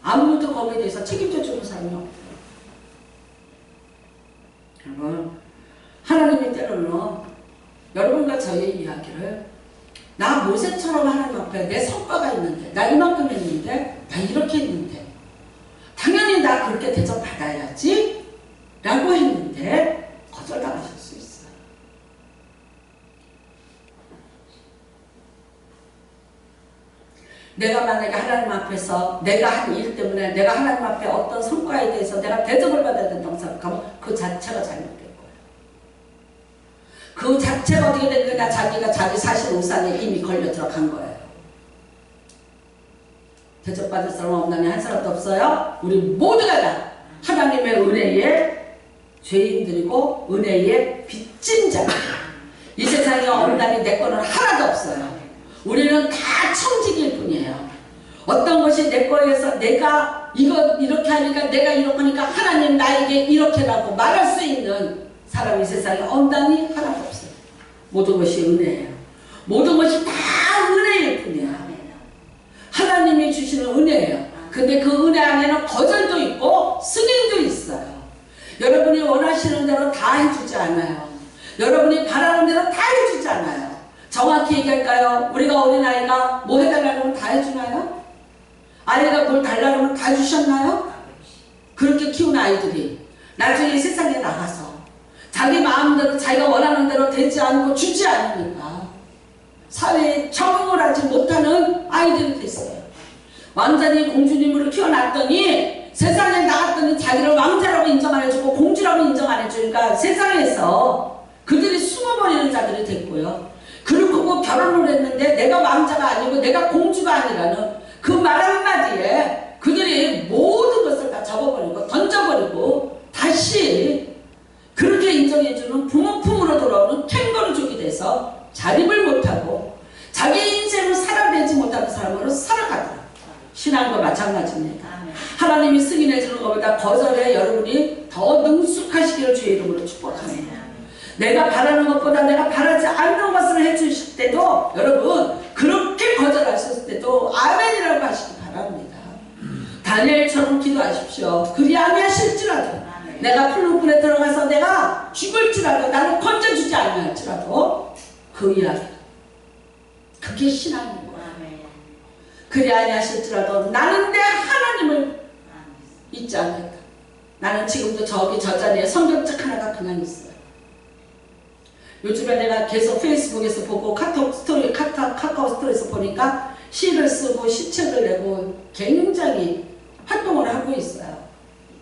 아무도 거기에 대해서 책임져 주는 사람이 없어요. 여러분, 하나님이 때로는 여러분과 저의 이야기를 나 모세처럼 하나님 앞에 내 성과가 있는데, 나 이만큼 했는데, 나 이렇게 했는데, 당연히 나 그렇게 대접받아야지 라고 했는데 거절당하실 수 있어요. 내가 만약에 하나님 앞에서 내가 한 일 때문에 내가 하나님 앞에 어떤 성과에 대해서 내가 대접을 받아야 된다고 생각하면 그 자체가 잘못된 거예요. 그 자체가 어떻게 된 거냐. 자기가 자기 사실 우산에 이미 걸려 들어간 거예요. 대접받을 사람 없나니 한 사람도 없어요. 우리 모두가 다 하나님의 은혜의 죄인들이고 은혜의 빚진 자예요. 이 세상에 없나니 내 거는 하나도 없어요. 우리는 다 청지기일 뿐이에요. 어떤 것이 내 거에서 내가 이거 이렇게 하니까 내가 이러니까 하나님 나에게 이렇게라고 말할 수 있는 사람이 세상에 온다니 하나도 없어요. 모든 것이 은혜예요. 모든 것이 다 은혜일 뿐이야. 하나님이 주시는 은혜예요. 근데 그 은혜 안에는 거절도 있고 승인도 있어요. 여러분이 원하시는 대로 다 해주지 않아요. 여러분이 바라는 대로 다 해주지 않아요. 정확히 얘기할까요? 우리가 어린아이가 뭐 해달라는 걸 다 해주나요? 아이가 뭘 달라는 걸 다 주셨나요? 그렇게 키운 아이들이 나중에 세상에 나가서 자기 마음대로 자기가 원하는 대로 되지 않고 주지 않으니까 사회에 적응을 하지 못하는 아이들이 됐어요. 완전히 공주님으로 키워놨더니 세상에 나갔더니 자기를 왕자라고 인정 안 해주고 공주라고 인정 안 해주니까 세상에서 그들이 숨어버리는 자들이 됐고요. 그리고 뭐 결혼을 했는데 내가 왕자가 아니고 내가 공주가 아니라는 그 말 한마디에 그들이 모든 것을 다 접어버리고 던져버리고 다시 그렇게 인정해주는 부모 품으로 돌아오는 캥거루족이 돼서 자립을 못하고 자기 인생을 살아내지 못하는 사람으로 살아가더라. 신앙도 마찬가지입니다. 하나님이 승인해 주는 것보다 거절에 여러분이 더 능숙하시기를 주의 이름으로 축복합니다. 내가 바라는 것보다 내가 바라지 않는 것을 해주실 때도 여러분 그렇게 거절하셨을 때도 아멘이라고 하시기 바랍니다. 다니엘처럼 기도하십시오. 그리 아니하실지라도 내가 풀무불에 들어가서 내가 죽을지라도 나를 건져주지 않을지라도 그 이야기 그게 신앙인 거야. 그리 아니하실지라도 나는 내 하나님을 잊지 않겠다. 나는 지금도 저기 저 자리에 성경책 하나가 그냥 있어요. 요즘에 내가 계속 페이스북에서 보고 카카오 스토리에서 보니까 시를 쓰고 시책을 내고 굉장히 활동을 하고 있어요.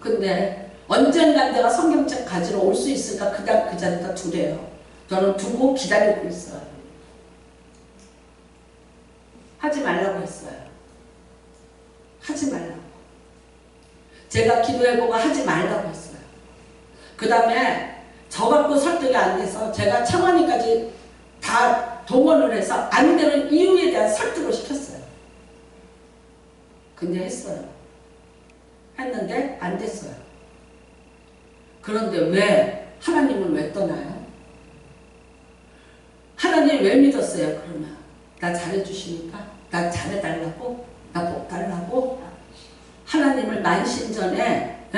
근데 언젠간 내가 성경책 가지러 올 수 있을까 그 자리가 두래요. 저는 두고 기다리고 있어요. 하지 말라고 했어요. 하지 말라고. 제가 기도해보고 하지 말라고 했어요. 그 다음에 저 갖고 설득이 안 돼서 제가 청와니까지 다 동원을 해서 안 되는 이유에 대한 설득을 시켰어요. 근데 했어요. 했는데 안 됐어요. 그런데 왜 하나님은 왜 떠나요? 하나님 왜 믿었어요? 그러면 나 잘해주시니까? 나 잘해달라고? 나 복 달라고? 하나님을 만신전에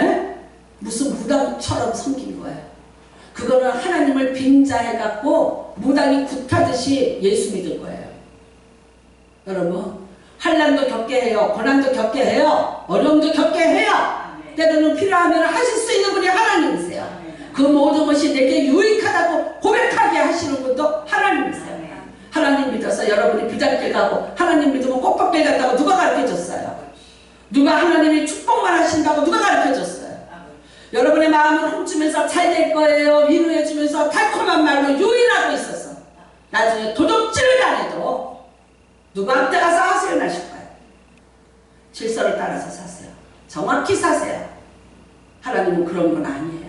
무슨 무당처럼 섬긴 거예요. 그거는 하나님을 빙자해갖고 무당이 굿하듯이 예수 믿을 거예요. 여러분 환난도 겪게 해요. 고난도 겪게 해요. 어려움도 겪게 해요. 때로는 필요하면 하실 수 있는 분이 하나님이세요. 그 모든 것이 내게 유익하다고 고백하게 하시는 분도 하나님이세요. 하나님 믿어서 여러분이 부잣길 가고 하나님 믿으면 꽃밭길 갔다고 누가 가르쳐줬어요? 누가 하나님이 축복만 하신다고 누가 가르쳐줬어요? 여러분의 마음을 훔치면서 잘 될 거예요 위로해주면서 달콤한 말로 유인하고 있어서 나중에 도둑질을 당해도 누구한테 가서 하소연 하실 거예요? 질서를 따라서 사세요. 정확히 사세요. 하나님은 그런 건 아니에요.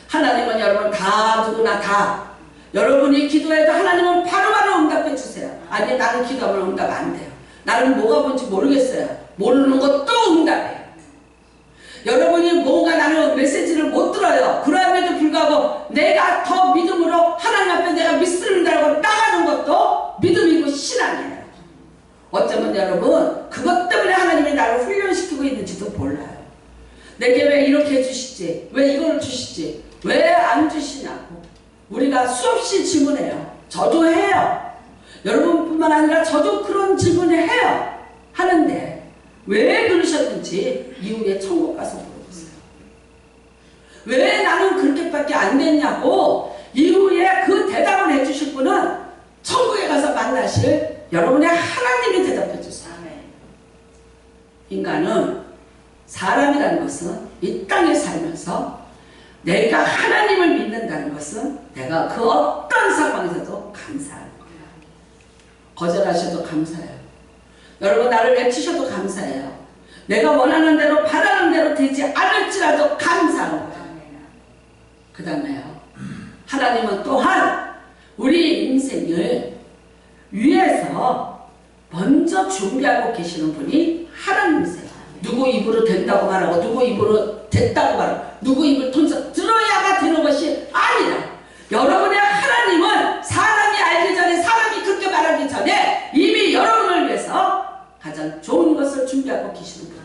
하나님은 여러분 다 누구나 다 여러분이 기도해도 하나님은 바로바로 응답해 주세요. 아니 나는 기도하면 응답 안 돼요. 나는 뭐가 뭔지 모르겠어요. 모르는 것도 응답해요. 여러분이 뭔가 나는 메시지를 못 들어요. 그럼에도 불구하고 내가 더 믿음으로 하나님 앞에 내가 믿습니다라고 나가는 것도 믿음이고 신앙이에요. 어쩌면 여러분 그것 때문에 하나님이 나를 훈련시키고 있는지도 몰라요. 내게 왜 이렇게 해주시지? 왜 이걸 주시지? 왜 안 주시냐고 우리가 수없이 질문해요. 저도 해요. 여러분뿐만 아니라 저도 그런 질문을 해요. 하는데 왜 그러셨는지 이후에 천국 가서 물어보세요. 왜 나는 그렇게밖에 안 됐냐고 이후에 그 대답을 해주실 분은 천국에 가서 만나실 여러분의 하나님이 대답해 주세요. 인간은 사람이라는 것은 이 땅에 살면서 내가 하나님을 믿는다는 것은 내가 그 어떤 상황에서도 감사하는 거예요. 거절하셔도 감사해요. 여러분 나를 외치셔도 감사해요. 내가 원하는 대로 바라는 대로 되지 않을지라도 감사하는 거예요. 그 다음에요. 하나님은 또한 우리 인생을 위해서 먼저 준비하고 계시는 분이 하나님이세요. 누구 입으로 된다고 말하고 누구 입으로 됐다고 말하고 누구 입을 통해서 들어야가 되는 것이 아니라 여러분의 하나님은 사람이 알기 전에 사람이 그렇게 말하기 전에 이미 여러분을 위해서 가장 좋은 것을 준비하고 계시는 거예요.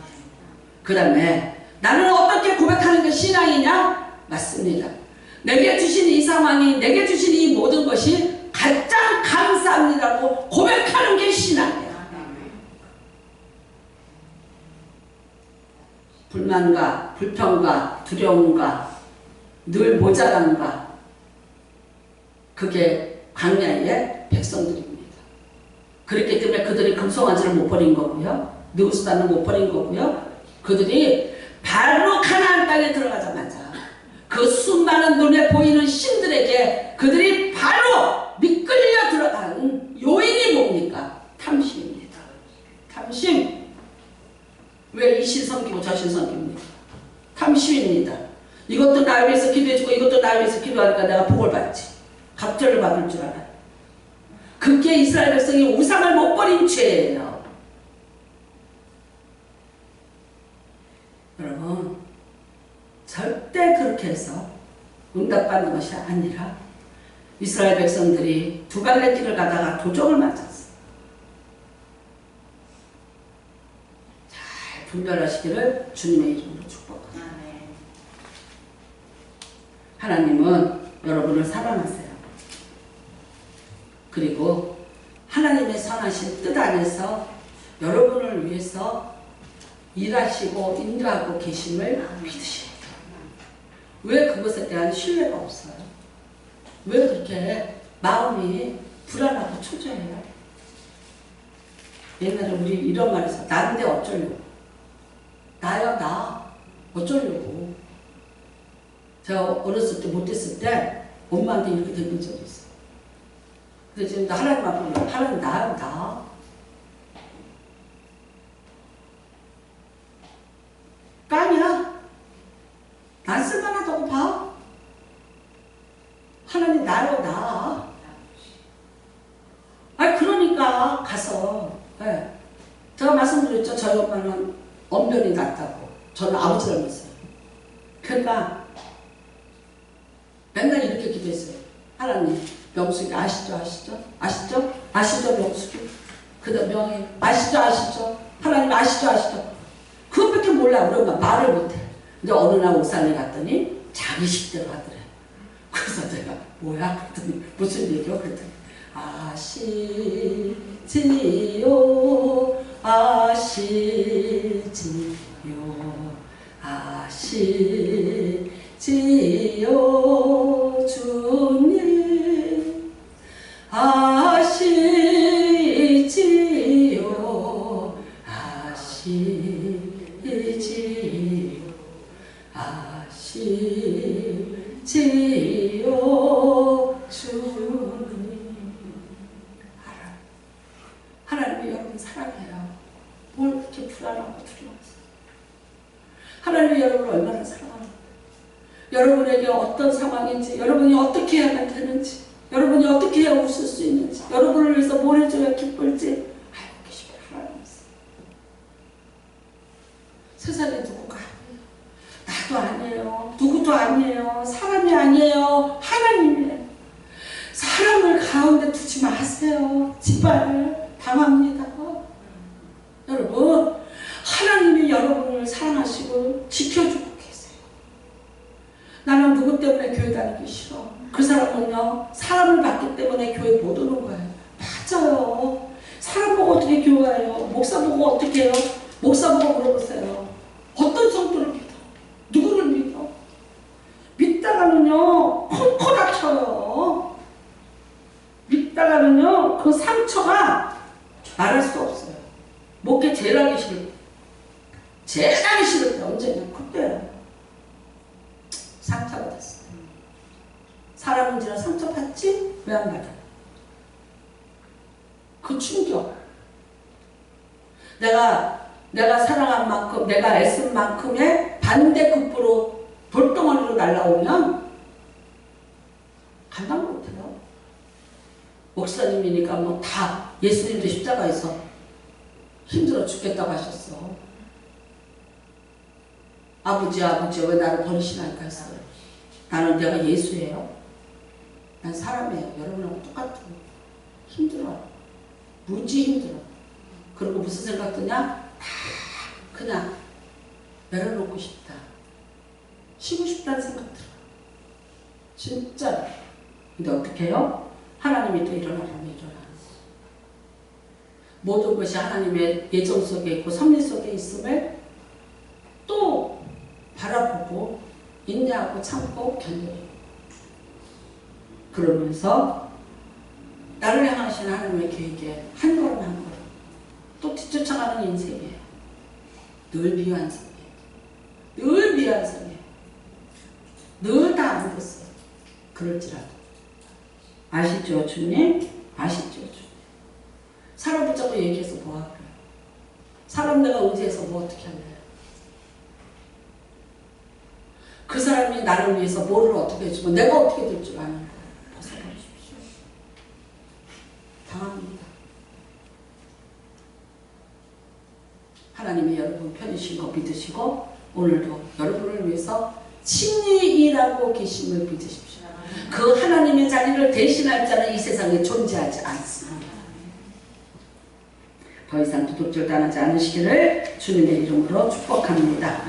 그 다음에 나는 어떻게 고백하는 게 신앙이냐? 맞습니다. 내게 주신 이 상황이 내게 주신 이 모든 것이 가장 감사합니다라고 고백하는 게 신앙이에요. 불만과 불평과 두려움과 늘 모자람과 그게 광야의 백성들입니다. 그렇기 때문에 그들이 금송아지를 못 버린 거고요. 느우스단을 못 버린 거고요. 그들이 바로 가나안 땅에 들어가자마자 그 수많은 눈에 보이는 신들에게 그들이 바로 미끌려 들어간 요인이 뭡니까? 탐심입니다. 탐심. 왜 이 신 섬기고 저 신 섬깁니까? 탐심입니다. 이것도 나를 위해서 기도해주고 이것도 나를 위해서 기도하니까 내가 복을 받지. 갑절을 받을 줄 알아요. 그게 이스라엘 백성이 우상을 못 버린 죄예요. 여러분, 절대 그렇게 해서 응답받는 것이 아니라 이스라엘 백성들이 두 갈래 길을 가다가 도적을 맞았어요. 잘 분별하시기를 주님의 이름으로 축복합니다. 하나님은 여러분을 사랑하세요. 그리고 하나님의 선하신 뜻 안에서 여러분을 위해서 일하시고 인도하고 계심을 믿으셔야 돼요. 왜 그것에 대한 신뢰가 없어요? 왜 그렇게 마음이 불안하고 초조해요? 옛날에 우리 이런 말 했어. 나인데 어쩌려고. 나야 나. 어쩌려고. 제가 어렸을 때 못했을 때 엄마한테 이렇게 되는 적이 있어요. 근데 지금 하나님 앞에 하나님 나야 나. 깡이야. 난 쓸만하다고 봐. 하나님 나요 나. 아니 그러니까 가서 네. 제가 말씀드렸죠. 저희 엄마는 언변이 낮다고. 저는 아버지 닮았어요. 그러니까 맨날 이렇게 기도했어요. 하나님 명숙이 아시죠? 아시죠 명숙이? 그 다음 명희 아시죠? 하나님 아시죠? 그것밖에 몰라. 우리 엄마 말을 못해. 근데 어느 날 옥산에 갔더니 자기 식대로 하더래. 그래서 제가 뭐야? 그랬더니 무슨 얘기요? 그랬더니 아시지요 주님 아시지요 주님. 알아. 하나님이 여러분 사랑해요. 뭘 그렇게 불안하고 두려워하세요? 하나님이 여러분을 얼마나 사랑하는 여러분에게 어떤 상황인지, 여러분이 어떻게 해야 되는지, 여러분이 어떻게 해야 웃을 수 있는지, 여러분을 위해서 뭘 해줘야 기쁠지 알고 계시면 하나님이세요. 세상에 누구가 아니에요. 나도 아니에요. 누구도 아니에요. 사람이 아니에요. 하나님이에요. 사람을 가운데 두지 마세요. 제발 당합니다. 여러분, 하나님이 여러분을 사랑하시고 지켜주고 계세요. 나는 누구 때문에 교회 다니기 싫어. 그 사람은요, 사람을 봤기 때문에 교회 못 오는 거예요. 맞아요. 사람 보고 어떻게 교회해요? 목사 보고 어떻게 해요? 목사 보고 물어보세요. 어떤 성도를 믿어? 누구를 믿어? 믿다가는요, 콩코 다쳐요. 믿다가는요, 그 상처가 말할 수 없어요. 목에 제일 하기 싫을 때 언제냐? 그때요. 상처받았어. 사람인지라 상처받지? 왜 안 받아? 그 충격. 내가 사랑한 만큼, 내가 애쓴 만큼의 반대급부로 돌덩어리로 날라오면 감당 못해요. 목사님이니까 뭐 다 예수님도 십자가에서 힘들어 죽겠다고 하셨어. 아버지 왜 나를 버리시나니까 했어요. 나는 내가 예수예요. 난 사람이에요. 여러분하고 똑같아요. 힘들어요. 무지 힘들어. 그리고 무슨 생각 드냐? 다 그냥 내려놓고 싶다. 쉬고 싶다는 생각 들어. 진짜. 근데 어떻게 해요? 하나님이 또 일어나라면 일어나. 모든 것이 하나님의 예정 속에 있고 섭리 속에 있음을 또 바라보고 인내하고 참고 견뎌요. 그러면서 나를 향하신 하나님의 계획에 한 걸음 한 걸음 또 뒤쫓아가는 인생이에요. 늘 미완성이에요. 늘 미완성이에요. 늘 다 안 됐어요. 그럴지라도. 아시죠, 주님? 아시죠, 주님? 사람 붙잡고 얘기해서 뭐 할까요? 사람 내가 의지해서 뭐 어떻게 할래요? 그 사람이 나를 위해서 뭐를 어떻게 해주면 내가 어떻게 될 줄 아는 거예요. 벗어버리십시오. 당합니다. 하나님이 여러분 편이신 거 믿으시고 오늘도 여러분을 위해서 친히 일하고 계심을 믿으십시오. 그 하나님의 자리를 대신할 자는 이 세상에 존재하지 않습니다. 더 이상 두둑질당하지 않으시기를 주님의 이름으로 축복합니다.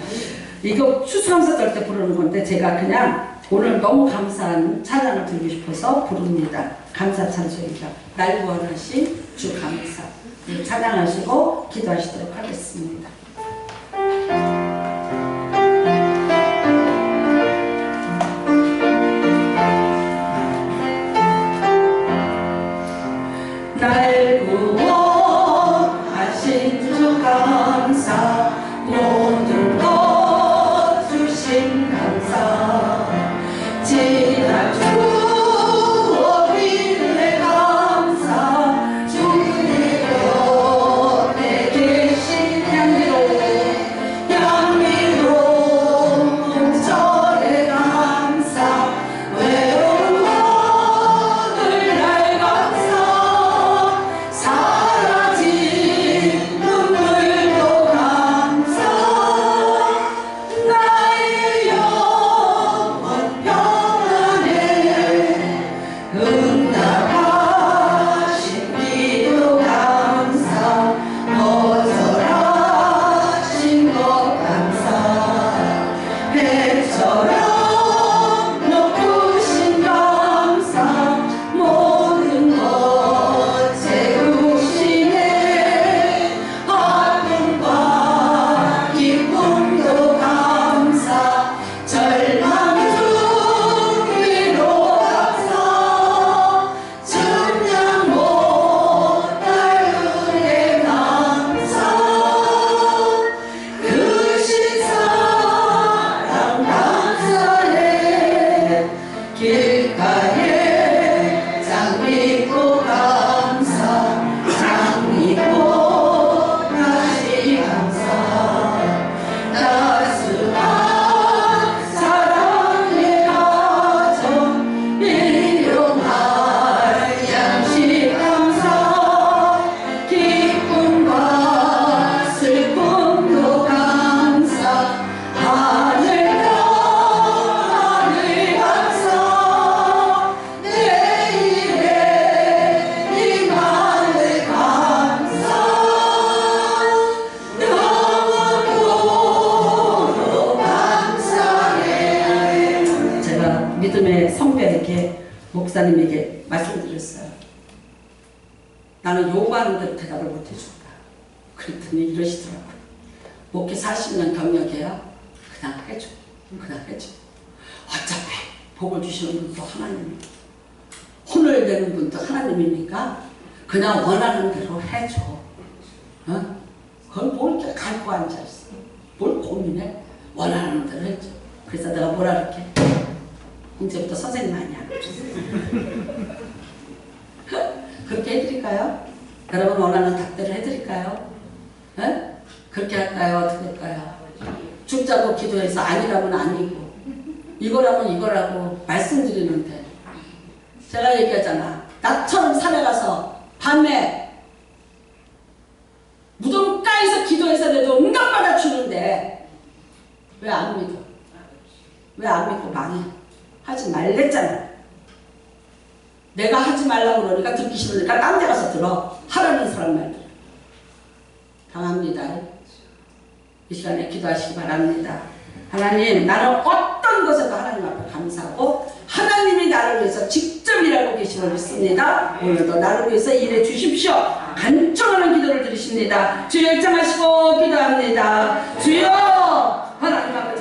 이거 추수감사 때 부르는 건데 제가 그냥 오늘 너무 감사한 찬양을 드리고 싶어서 부릅니다. 감사 찬송이죠. 날 구원하신 주 감사. 찬양하시고 기도하시도록 하겠습니다. 날 구원하신 주 감사 모든 것 주신 감사 지난 추억의 감사 주님의 곁에 계신 향기로운 음절의 감사 외로운 오늘 날 감사 사라진 눈물도 감사 나의 영원 평안에 응답하신 기도 감사 거절하신 것 감사 배처럼 높으신 감사 모든 것 채우시네 아픔과 기쁨도 감사 절망 중 위로 감사 증량 못할 은혜 감사 크신 사랑 감사해 길가에 장미꽃 감사 장미꽃 다시 감사 따스한 사랑의 가정 일용할 양식 감사 기쁨과 슬픔도 감사 하늘 감사 내일의 희망을 감사 영원토록 감사해. 제가 믿음의 성배에게 목사님에게 말씀드렸어요. 나는 요구하는 대로 대답을 못 해준다. 그랬더니 이러시더라고요. 목회 40년 경력이에요. 그냥 해줘. 그냥 해줘. 어차피 복을 주시는 분도 하나님이고 혼을 내는 분도 하나님이니까 그냥 원하는 대로 해줘. 어? 그걸 뭘 이렇게 갈고 앉아있어. 뭘 고민해? 원하는 대로 해줘. 그래서 내가 뭐라 그럴게? 이제부터 선생님 아니야. 그렇게 해드릴까요? 여러분 원하는 답대로 해드릴까요? 에? 그렇게 할까요? 어떻게 할까요? 죽자고 기도해서 아니라면 아니고 이거라면 이거라고 말씀드리는데 제가 얘기하잖아. 나처럼 산에 가서 밤에 무덤가에서 기도해서라도 응답받아 주는데 왜 안 믿어? 왜 안 믿고 망해? 하지 말랬잖아. 내가 하지 말라고 그러니까 듣기 싫으니까 딴 데 가서 들어. 하라는 사람 말 들어. 당합니다. 이 시간에 기도하시기 바랍니다. 하나님, 나는 어떤 것에도 하나님 앞에 감사하고 하나님이 나를 위해서 직접 일하고 계심을 믿습니다. 오늘도 나를 위해서 일해 주십시오. 간청하는 기도를 드리십니다. 주여 일장하시고 기도합니다. 주여 하나님 앞에